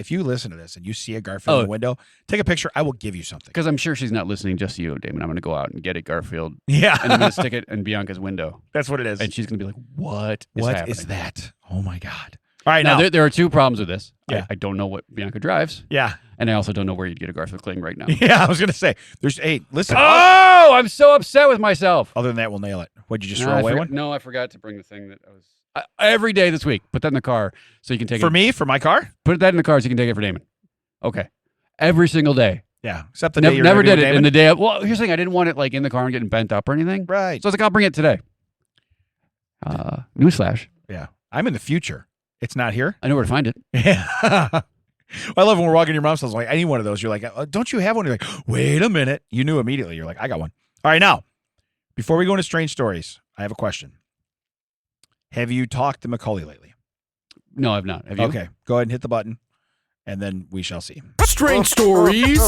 Speaker 1: to this and you see a Garfield in the window, take a picture. I will give you something.
Speaker 2: Because I'm sure she's not listening just to you, Damon. I'm going to go out and get a Garfield,
Speaker 1: Yeah.
Speaker 2: and I'm going to stick it in Bianca's window.
Speaker 1: That's what it is.
Speaker 2: And she's going to be like, what is
Speaker 1: What
Speaker 2: happening?
Speaker 1: is that? Oh, my God. All right,
Speaker 2: Now,
Speaker 1: now.
Speaker 2: there are two problems with this.
Speaker 1: Yeah.
Speaker 2: I don't know what Bianca drives,
Speaker 1: Yeah.
Speaker 2: and I also don't know where you'd get a Garfield cling right now.
Speaker 1: Yeah, I was going to say, listen.
Speaker 2: Oh, I'm so upset with myself.
Speaker 1: Other than that, we'll nail it. Would you just
Speaker 2: No,
Speaker 1: throw
Speaker 2: I
Speaker 1: away
Speaker 2: forgot-
Speaker 1: one?
Speaker 2: No, I forgot to bring the thing that I was... every day this week, put that in the car so you can take
Speaker 1: For
Speaker 2: it.
Speaker 1: me, for my car?
Speaker 2: Put that in the car so you can take it for Damon. Okay. Every single day.
Speaker 1: Yeah. Except the day you're
Speaker 2: Never
Speaker 1: gonna
Speaker 2: did
Speaker 1: be
Speaker 2: it
Speaker 1: with
Speaker 2: in the
Speaker 1: Damon?
Speaker 2: day. Well, here's the thing. I didn't want it like in the car and getting bent up or anything.
Speaker 1: Right.
Speaker 2: So I was like, I'll bring it today. Newsflash.
Speaker 1: Yeah. I'm in the future. It's not here.
Speaker 2: I know where to find it.
Speaker 1: Yeah. I love when we're walking in your mom's house. Like, I need one of those. You're like, don't you have one? You're like, wait a minute. You knew immediately. You're like, I got one. All right. Now, before we go into strange stories, I have a question. Have you talked to Macaulay lately?
Speaker 2: No, I've not. Have you?
Speaker 1: Okay. Go ahead and hit the button, and then we shall see.
Speaker 5: Strange stories.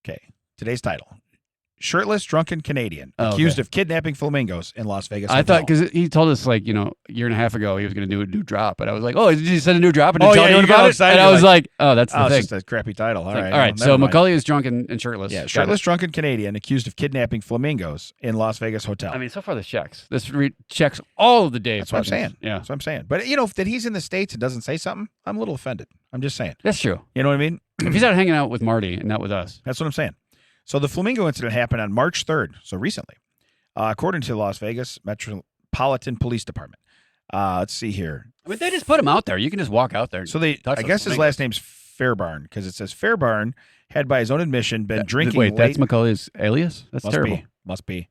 Speaker 1: Okay. Today's title. Shirtless, drunken Canadian
Speaker 2: Oh,
Speaker 1: accused
Speaker 2: okay.
Speaker 1: of kidnapping flamingos in Las Vegas.
Speaker 2: I thought
Speaker 1: hotel.
Speaker 2: because he told us like, a year and a half ago he was going to do a new drop. And I was like, oh, did he send a new drop? And
Speaker 1: Oh,
Speaker 2: didn't tell
Speaker 1: yeah,
Speaker 2: anyone
Speaker 1: you got
Speaker 2: about it?
Speaker 1: excited.
Speaker 2: And I
Speaker 1: You're
Speaker 2: was like, oh, that's the
Speaker 1: Oh, it's
Speaker 2: thing.
Speaker 1: just a crappy title. All
Speaker 2: Like,
Speaker 1: right.
Speaker 2: all right.
Speaker 1: well,
Speaker 2: So
Speaker 1: never mind.
Speaker 2: Macaulay is drunk and shirtless.
Speaker 1: Yeah,
Speaker 2: Got
Speaker 1: shirtless,
Speaker 2: it.
Speaker 1: drunken Canadian accused of kidnapping flamingos in Las Vegas hotel.
Speaker 2: I mean, so far this checks. This checks all of the Dave.
Speaker 1: That's what I'm
Speaker 2: questions.
Speaker 1: saying.
Speaker 2: Yeah.
Speaker 1: That's what I'm saying. But, that he's in the States and doesn't say something, I'm a little offended. I'm just saying.
Speaker 2: That's true.
Speaker 1: You know what I mean?
Speaker 2: If he's out hanging out with Marty and not with us.
Speaker 1: That's what I'm saying. So the flamingo incident happened on March 3rd, so recently, according to the Las Vegas Metropolitan Police Department. Let's see here.
Speaker 2: I mean, they just put him out there. You can just walk out there.
Speaker 1: So
Speaker 2: touch
Speaker 1: I
Speaker 2: those
Speaker 1: guess his
Speaker 2: flamingos.
Speaker 1: last name's Fairbarn because it says Fairbarn had by his own admission been drinking
Speaker 2: Wait,
Speaker 1: late.
Speaker 2: that's Macaulay's alias? That's
Speaker 1: Must
Speaker 2: terrible.
Speaker 1: be. Must be.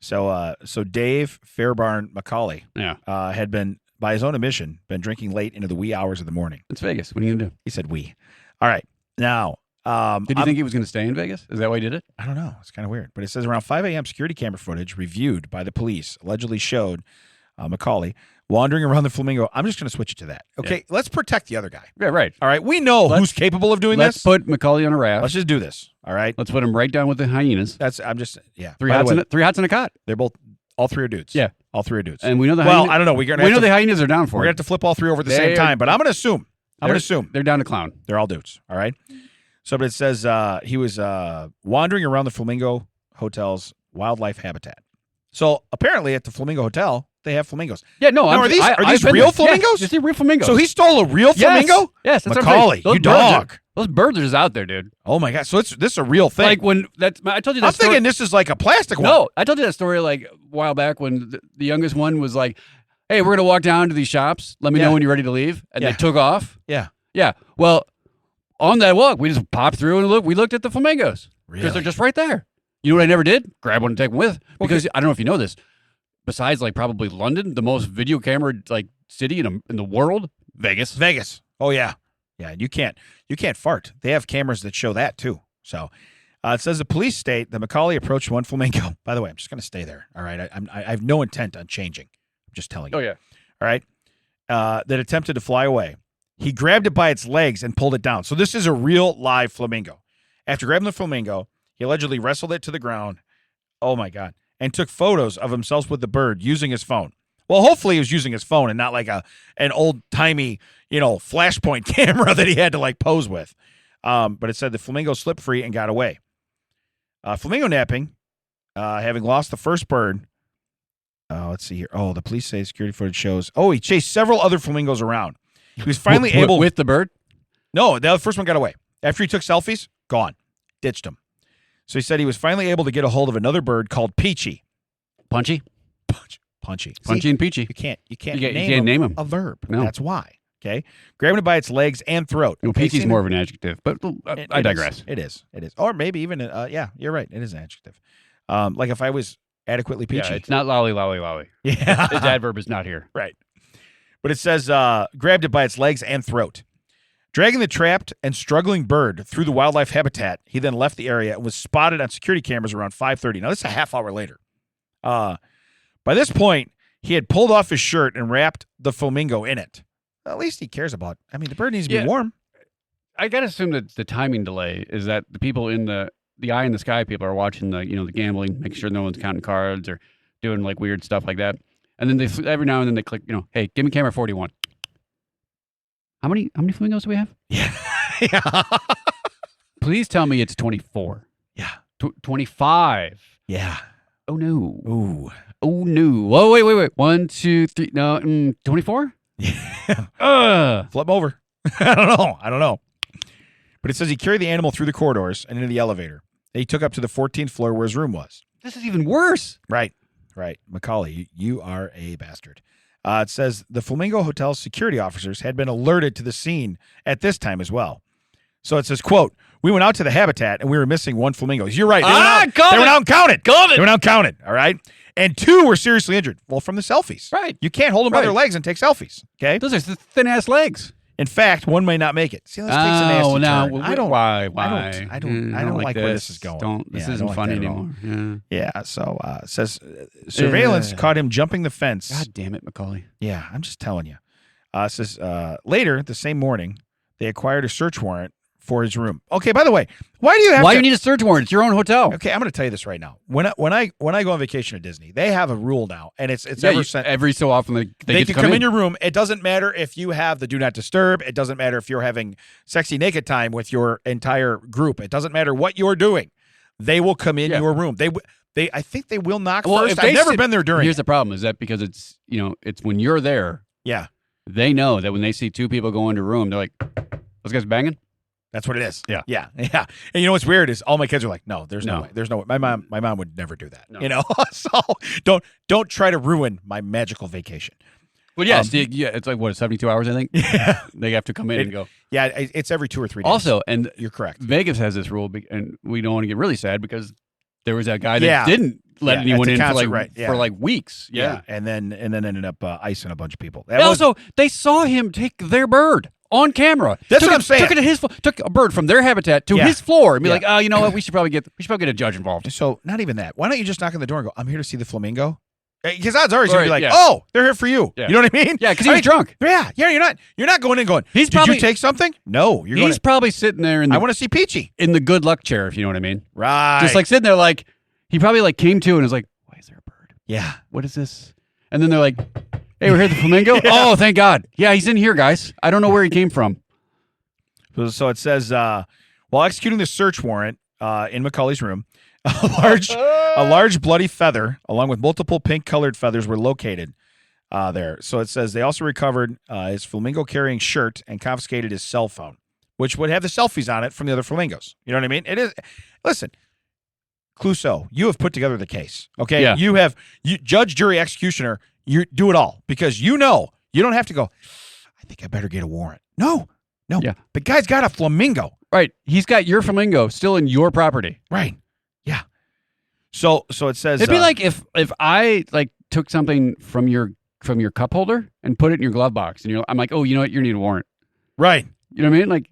Speaker 1: So Dave Fairbarn Macaulay
Speaker 2: Yeah.
Speaker 1: had been, by his own admission, been drinking late into the wee hours of the morning.
Speaker 2: It's Vegas. What are you going to do?
Speaker 1: He said we. All right. Now,
Speaker 2: Did you think he was going to stay in Vegas? Is that why he did it?
Speaker 1: I don't know. It's kind of weird. But it says around 5 a.m. security camera footage reviewed by the police allegedly showed Macaulay wandering around the flamingo. I'm just going to switch it to that. Okay, let's protect the other guy.
Speaker 2: Yeah, right.
Speaker 1: All right, we know
Speaker 2: Let's-
Speaker 1: who's capable of doing
Speaker 2: Let's
Speaker 1: this.
Speaker 2: put Macaulay on a raft.
Speaker 1: Let's just do this. All right.
Speaker 2: Let's put him right down with the hyenas.
Speaker 1: I'm just, yeah.
Speaker 2: Three
Speaker 1: By the
Speaker 2: hots,
Speaker 1: way,
Speaker 2: three hots in a cot.
Speaker 1: they're both, all three are dudes.
Speaker 2: Yeah.
Speaker 1: All three are dudes.
Speaker 2: And we know the
Speaker 1: Well,
Speaker 2: hyenas.
Speaker 1: I don't know. We're going
Speaker 2: We know
Speaker 1: to
Speaker 2: the hyenas are down for
Speaker 1: we're
Speaker 2: it.
Speaker 1: going to have to flip all three over at the
Speaker 2: They're-
Speaker 1: same time, but I'm going to assume. I'm going
Speaker 2: They're-
Speaker 1: to assume
Speaker 2: They're down to clown.
Speaker 1: they're all dudes. All right. So, but it says he was wandering around the Flamingo Hotel's wildlife habitat. So apparently at the Flamingo Hotel, they have flamingos.
Speaker 2: Yeah, no.
Speaker 1: Now, are these
Speaker 2: I've been
Speaker 1: real
Speaker 2: there.
Speaker 1: flamingos?
Speaker 2: Yeah, these are real flamingos.
Speaker 1: So he stole a real flamingo?
Speaker 2: Yes, that's
Speaker 1: Macaulay,
Speaker 2: what I'm saying.
Speaker 1: you
Speaker 2: Those birds
Speaker 1: dog.
Speaker 2: those birds are just out there, dude.
Speaker 1: Oh my God. So this is a real thing.
Speaker 2: Like when I told you that
Speaker 1: I'm
Speaker 2: story.
Speaker 1: thinking this is like a plastic one.
Speaker 2: No, I told you that story like a while back when the youngest one was like, "Hey, we're gonna walk down to these shops. Let me
Speaker 1: Yeah.
Speaker 2: know when you're ready to leave." And
Speaker 1: Yeah.
Speaker 2: they took off.
Speaker 1: Yeah.
Speaker 2: Yeah. Well, on that walk, we just popped through and we looked at the flamingos because
Speaker 1: Really?
Speaker 2: they're just right there. You know what I never did? Grab one and take one with because I don't know if you know this. Besides, like probably London, the most video camera like city in the world, Vegas.
Speaker 1: Vegas. Oh yeah. Yeah. You can't fart. They have cameras that show that too. So it says the police state that Macaulay approached one flamingo. By the way, I'm just going to stay there. All right. I have no intent on changing. I'm just telling you.
Speaker 2: Oh yeah.
Speaker 1: All right. That attempted to fly away. He grabbed it by its legs and pulled it down. So this is a real live flamingo. After grabbing the flamingo, he allegedly wrestled it to the ground. Oh my God. And took photos of himself with the bird using his phone. Well, hopefully he was using his phone and not like an old-timey, flashpoint camera that he had to like pose with. But it said the flamingo slipped free and got away. Flamingo napping, having lost the first bird. Let's see here. Oh, the police say security footage shows. Oh, he chased several other flamingos around. He was finally able.
Speaker 2: with the bird.
Speaker 1: No, the first one got away. After he took selfies, gone. Ditched him. So he said he was finally able to get a hold of another bird called Peachy.
Speaker 2: Punchy,
Speaker 1: Punchy.
Speaker 2: Punchy,
Speaker 1: See,
Speaker 2: and Peachy.
Speaker 1: you can't
Speaker 2: You can't name him.
Speaker 1: a verb.
Speaker 2: No.
Speaker 1: That's why. Okay. Grabbing it by its legs and throat.
Speaker 2: Well,
Speaker 1: Okay,
Speaker 2: Peachy's
Speaker 1: see,
Speaker 2: more of an adjective, but I digress.
Speaker 1: It is. Or maybe even, yeah, you're right. It is an adjective. Like if I was adequately peachy.
Speaker 2: Yeah, it's not lolly, lolly, lolly.
Speaker 1: Yeah.
Speaker 2: Its adverb is not here.
Speaker 1: Right. But it says grabbed it by its legs and throat. Dragging the trapped and struggling bird through the wildlife habitat, he then left the area and was spotted on security cameras around 5:30. Now, this is a half hour later. By this point, he had pulled off his shirt and wrapped the flamingo in it. At least he cares about. I mean, the bird needs to be
Speaker 2: Yeah.
Speaker 1: warm.
Speaker 2: I gotta assume that the timing delay is that the people in the eye in the sky people are watching the the gambling, making sure no one's counting cards or doing like weird stuff like that. And then they every now and then they click, hey, give me camera 41. How many flamingos do we have?
Speaker 1: Yeah. Yeah.
Speaker 2: Please tell me it's 24.
Speaker 1: Yeah.
Speaker 2: 25.
Speaker 1: Yeah.
Speaker 2: Oh no.
Speaker 1: Ooh.
Speaker 2: Oh no. Oh wait. 1, 2, 3. No, 24?
Speaker 1: Yeah. Flip 'em over. I don't know. But it says he carried the animal through the corridors and into the elevator. And he took up to the 14th floor where his room was.
Speaker 2: This is even worse.
Speaker 1: Right. Macaulay, you are a bastard. It says the Flamingo Hotel's security officers had been alerted to the scene at this time as well. So it says, quote, we went out to the habitat and we were missing one flamingo. You're right. They went out and counted. They went out and counted. All right. And 2 were seriously injured. Well, from the selfies.
Speaker 2: Right.
Speaker 1: You can't hold them by their legs and take selfies. Okay.
Speaker 2: Those are thin ass legs.
Speaker 1: In fact, one may not make it. See, this takes a nasty turn.
Speaker 2: Why?
Speaker 1: I don't like where this is going.
Speaker 2: This isn't fun anymore.
Speaker 1: Yeah. So it says surveillance caught him jumping the fence.
Speaker 2: God damn it, Macaulay.
Speaker 1: Yeah, I'm just telling you. It says later the same morning they acquired a search warrant for his room. Okay, by the way, why do you
Speaker 2: need a search warrant? It's your own hotel.
Speaker 1: Okay, I'm going to tell you this right now. When I go on vacation at Disney, they have a rule now, and it's
Speaker 2: every so often they
Speaker 1: can come in your room. It doesn't matter if you have the do not disturb. It doesn't matter if you're having sexy naked time with your entire group. It doesn't matter what you're doing. They will come in your room. I think they will knock first. I've never been there during.
Speaker 2: Here's the problem: is that because it's it's when you're there.
Speaker 1: Yeah,
Speaker 2: they know that when they see 2 people go into a room, they're like, "Those guys banging."
Speaker 1: That's what it is.
Speaker 2: Yeah.
Speaker 1: And you know what's weird is all my kids are like, no, there's no way. There's no way. My mom would never do that.
Speaker 2: No.
Speaker 1: So don't try to ruin my magical vacation.
Speaker 2: Well, yes, it's like what 72 hours, I think.
Speaker 1: Yeah.
Speaker 2: They have to come in and go.
Speaker 1: Yeah, it's every 2 or 3 days.
Speaker 2: Also, and
Speaker 1: you're correct.
Speaker 2: Vegas has this rule, and we don't want to get really sad because there was that guy that didn't let anyone in for like weeks. Yeah.
Speaker 1: And then ended up icing a bunch of people.
Speaker 2: They saw him take their bird on camera.
Speaker 1: That's what I'm saying.
Speaker 2: Took it to his took a bird from their habitat to his floor and be like, oh, you know what? We should probably get a judge involved.
Speaker 1: So not even that. Why don't you just knock on the door and go, I'm here to see the flamingo? Because odds are he's gonna be like, oh, they're here for you.
Speaker 2: Yeah.
Speaker 1: You know what I mean?
Speaker 2: Yeah, because he was drunk.
Speaker 1: Yeah. You're not going in going. Did you take something? No.
Speaker 2: He's probably sitting there
Speaker 1: I want to see Peachy
Speaker 2: in the good luck chair, if you know what I mean.
Speaker 1: Right.
Speaker 2: Just like sitting there, like he probably like came to and was like, why is there a bird?
Speaker 1: Yeah.
Speaker 2: What is this? And then they're like, hey, we're here at the flamingo. Oh, thank God. Yeah, he's in here, guys. I don't know where he came from.
Speaker 1: So it says, while executing the search warrant in Macaulay's room, a large bloody feather, along with multiple pink-colored feathers, were located there. So it says they also recovered his flamingo-carrying shirt and confiscated his cell phone, which would have the selfies on it from the other flamingos. You know what I mean? It is. Listen, Clouseau, you have put together the case. Okay,
Speaker 2: yeah.
Speaker 1: You judge, jury, executioner. You do it all because you don't have to go. I think I better get a warrant. No.
Speaker 2: Yeah.
Speaker 1: The guy's got a flamingo.
Speaker 2: Right. He's got your flamingo still in your property.
Speaker 1: Right. Yeah. So it says
Speaker 2: it'd be like if I like took something from your cup holder and put it in your glove box, and I'm like, oh, you know what? You need a warrant.
Speaker 1: Right.
Speaker 2: You know what I mean? Like,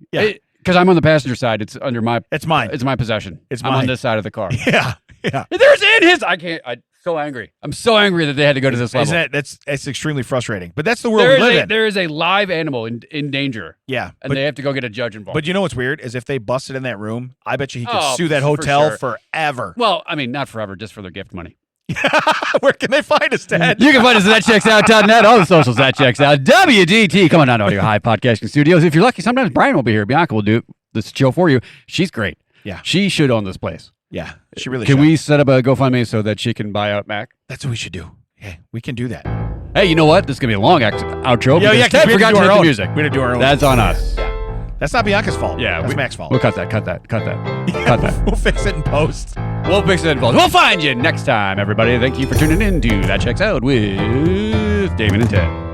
Speaker 2: because I'm on the passenger side. It's under my.
Speaker 1: It's mine.
Speaker 2: It's my possession.
Speaker 1: I'm
Speaker 2: on this side of the car.
Speaker 1: Yeah.
Speaker 2: There's in his. I can't. I'm so angry. I'm so angry that they had to go to this level.
Speaker 1: That's extremely frustrating. But that's the world we live in.
Speaker 2: There is a live animal in danger.
Speaker 1: Yeah.
Speaker 2: And they have to go get a judge involved.
Speaker 1: But you know what's weird is if they busted in that room, I bet you he could sue that hotel forever.
Speaker 2: Well, I mean, not forever, just for their gift money.
Speaker 1: Where can they find us, Dad?
Speaker 2: You can find us at thatchecksout.net, all the socials that checks out. WDT, coming down to Audio High Podcasting Studios. If you're lucky, sometimes Brian will be here. Bianca will do this show for you. She's great.
Speaker 1: Yeah.
Speaker 2: She should own this place.
Speaker 1: Yeah, she really should.
Speaker 2: Can we set up a GoFundMe so that she can buy out Mac?
Speaker 1: That's what we should do. Yeah, we can do that.
Speaker 2: Hey, you know what? This is going to be a long outro.
Speaker 1: Yeah,
Speaker 2: Ted forgot to hit the music.
Speaker 1: We're going to do our own.
Speaker 2: That's on us.
Speaker 1: Yeah. That's not Bianca's fault.
Speaker 2: Yeah.
Speaker 1: That's Mac's fault.
Speaker 2: We'll cut that.
Speaker 1: Yeah,
Speaker 2: Cut that.
Speaker 1: We'll fix it in post.
Speaker 2: We'll find you next time, everybody. Thank you for tuning in to That Checks Out with Damon and Ted.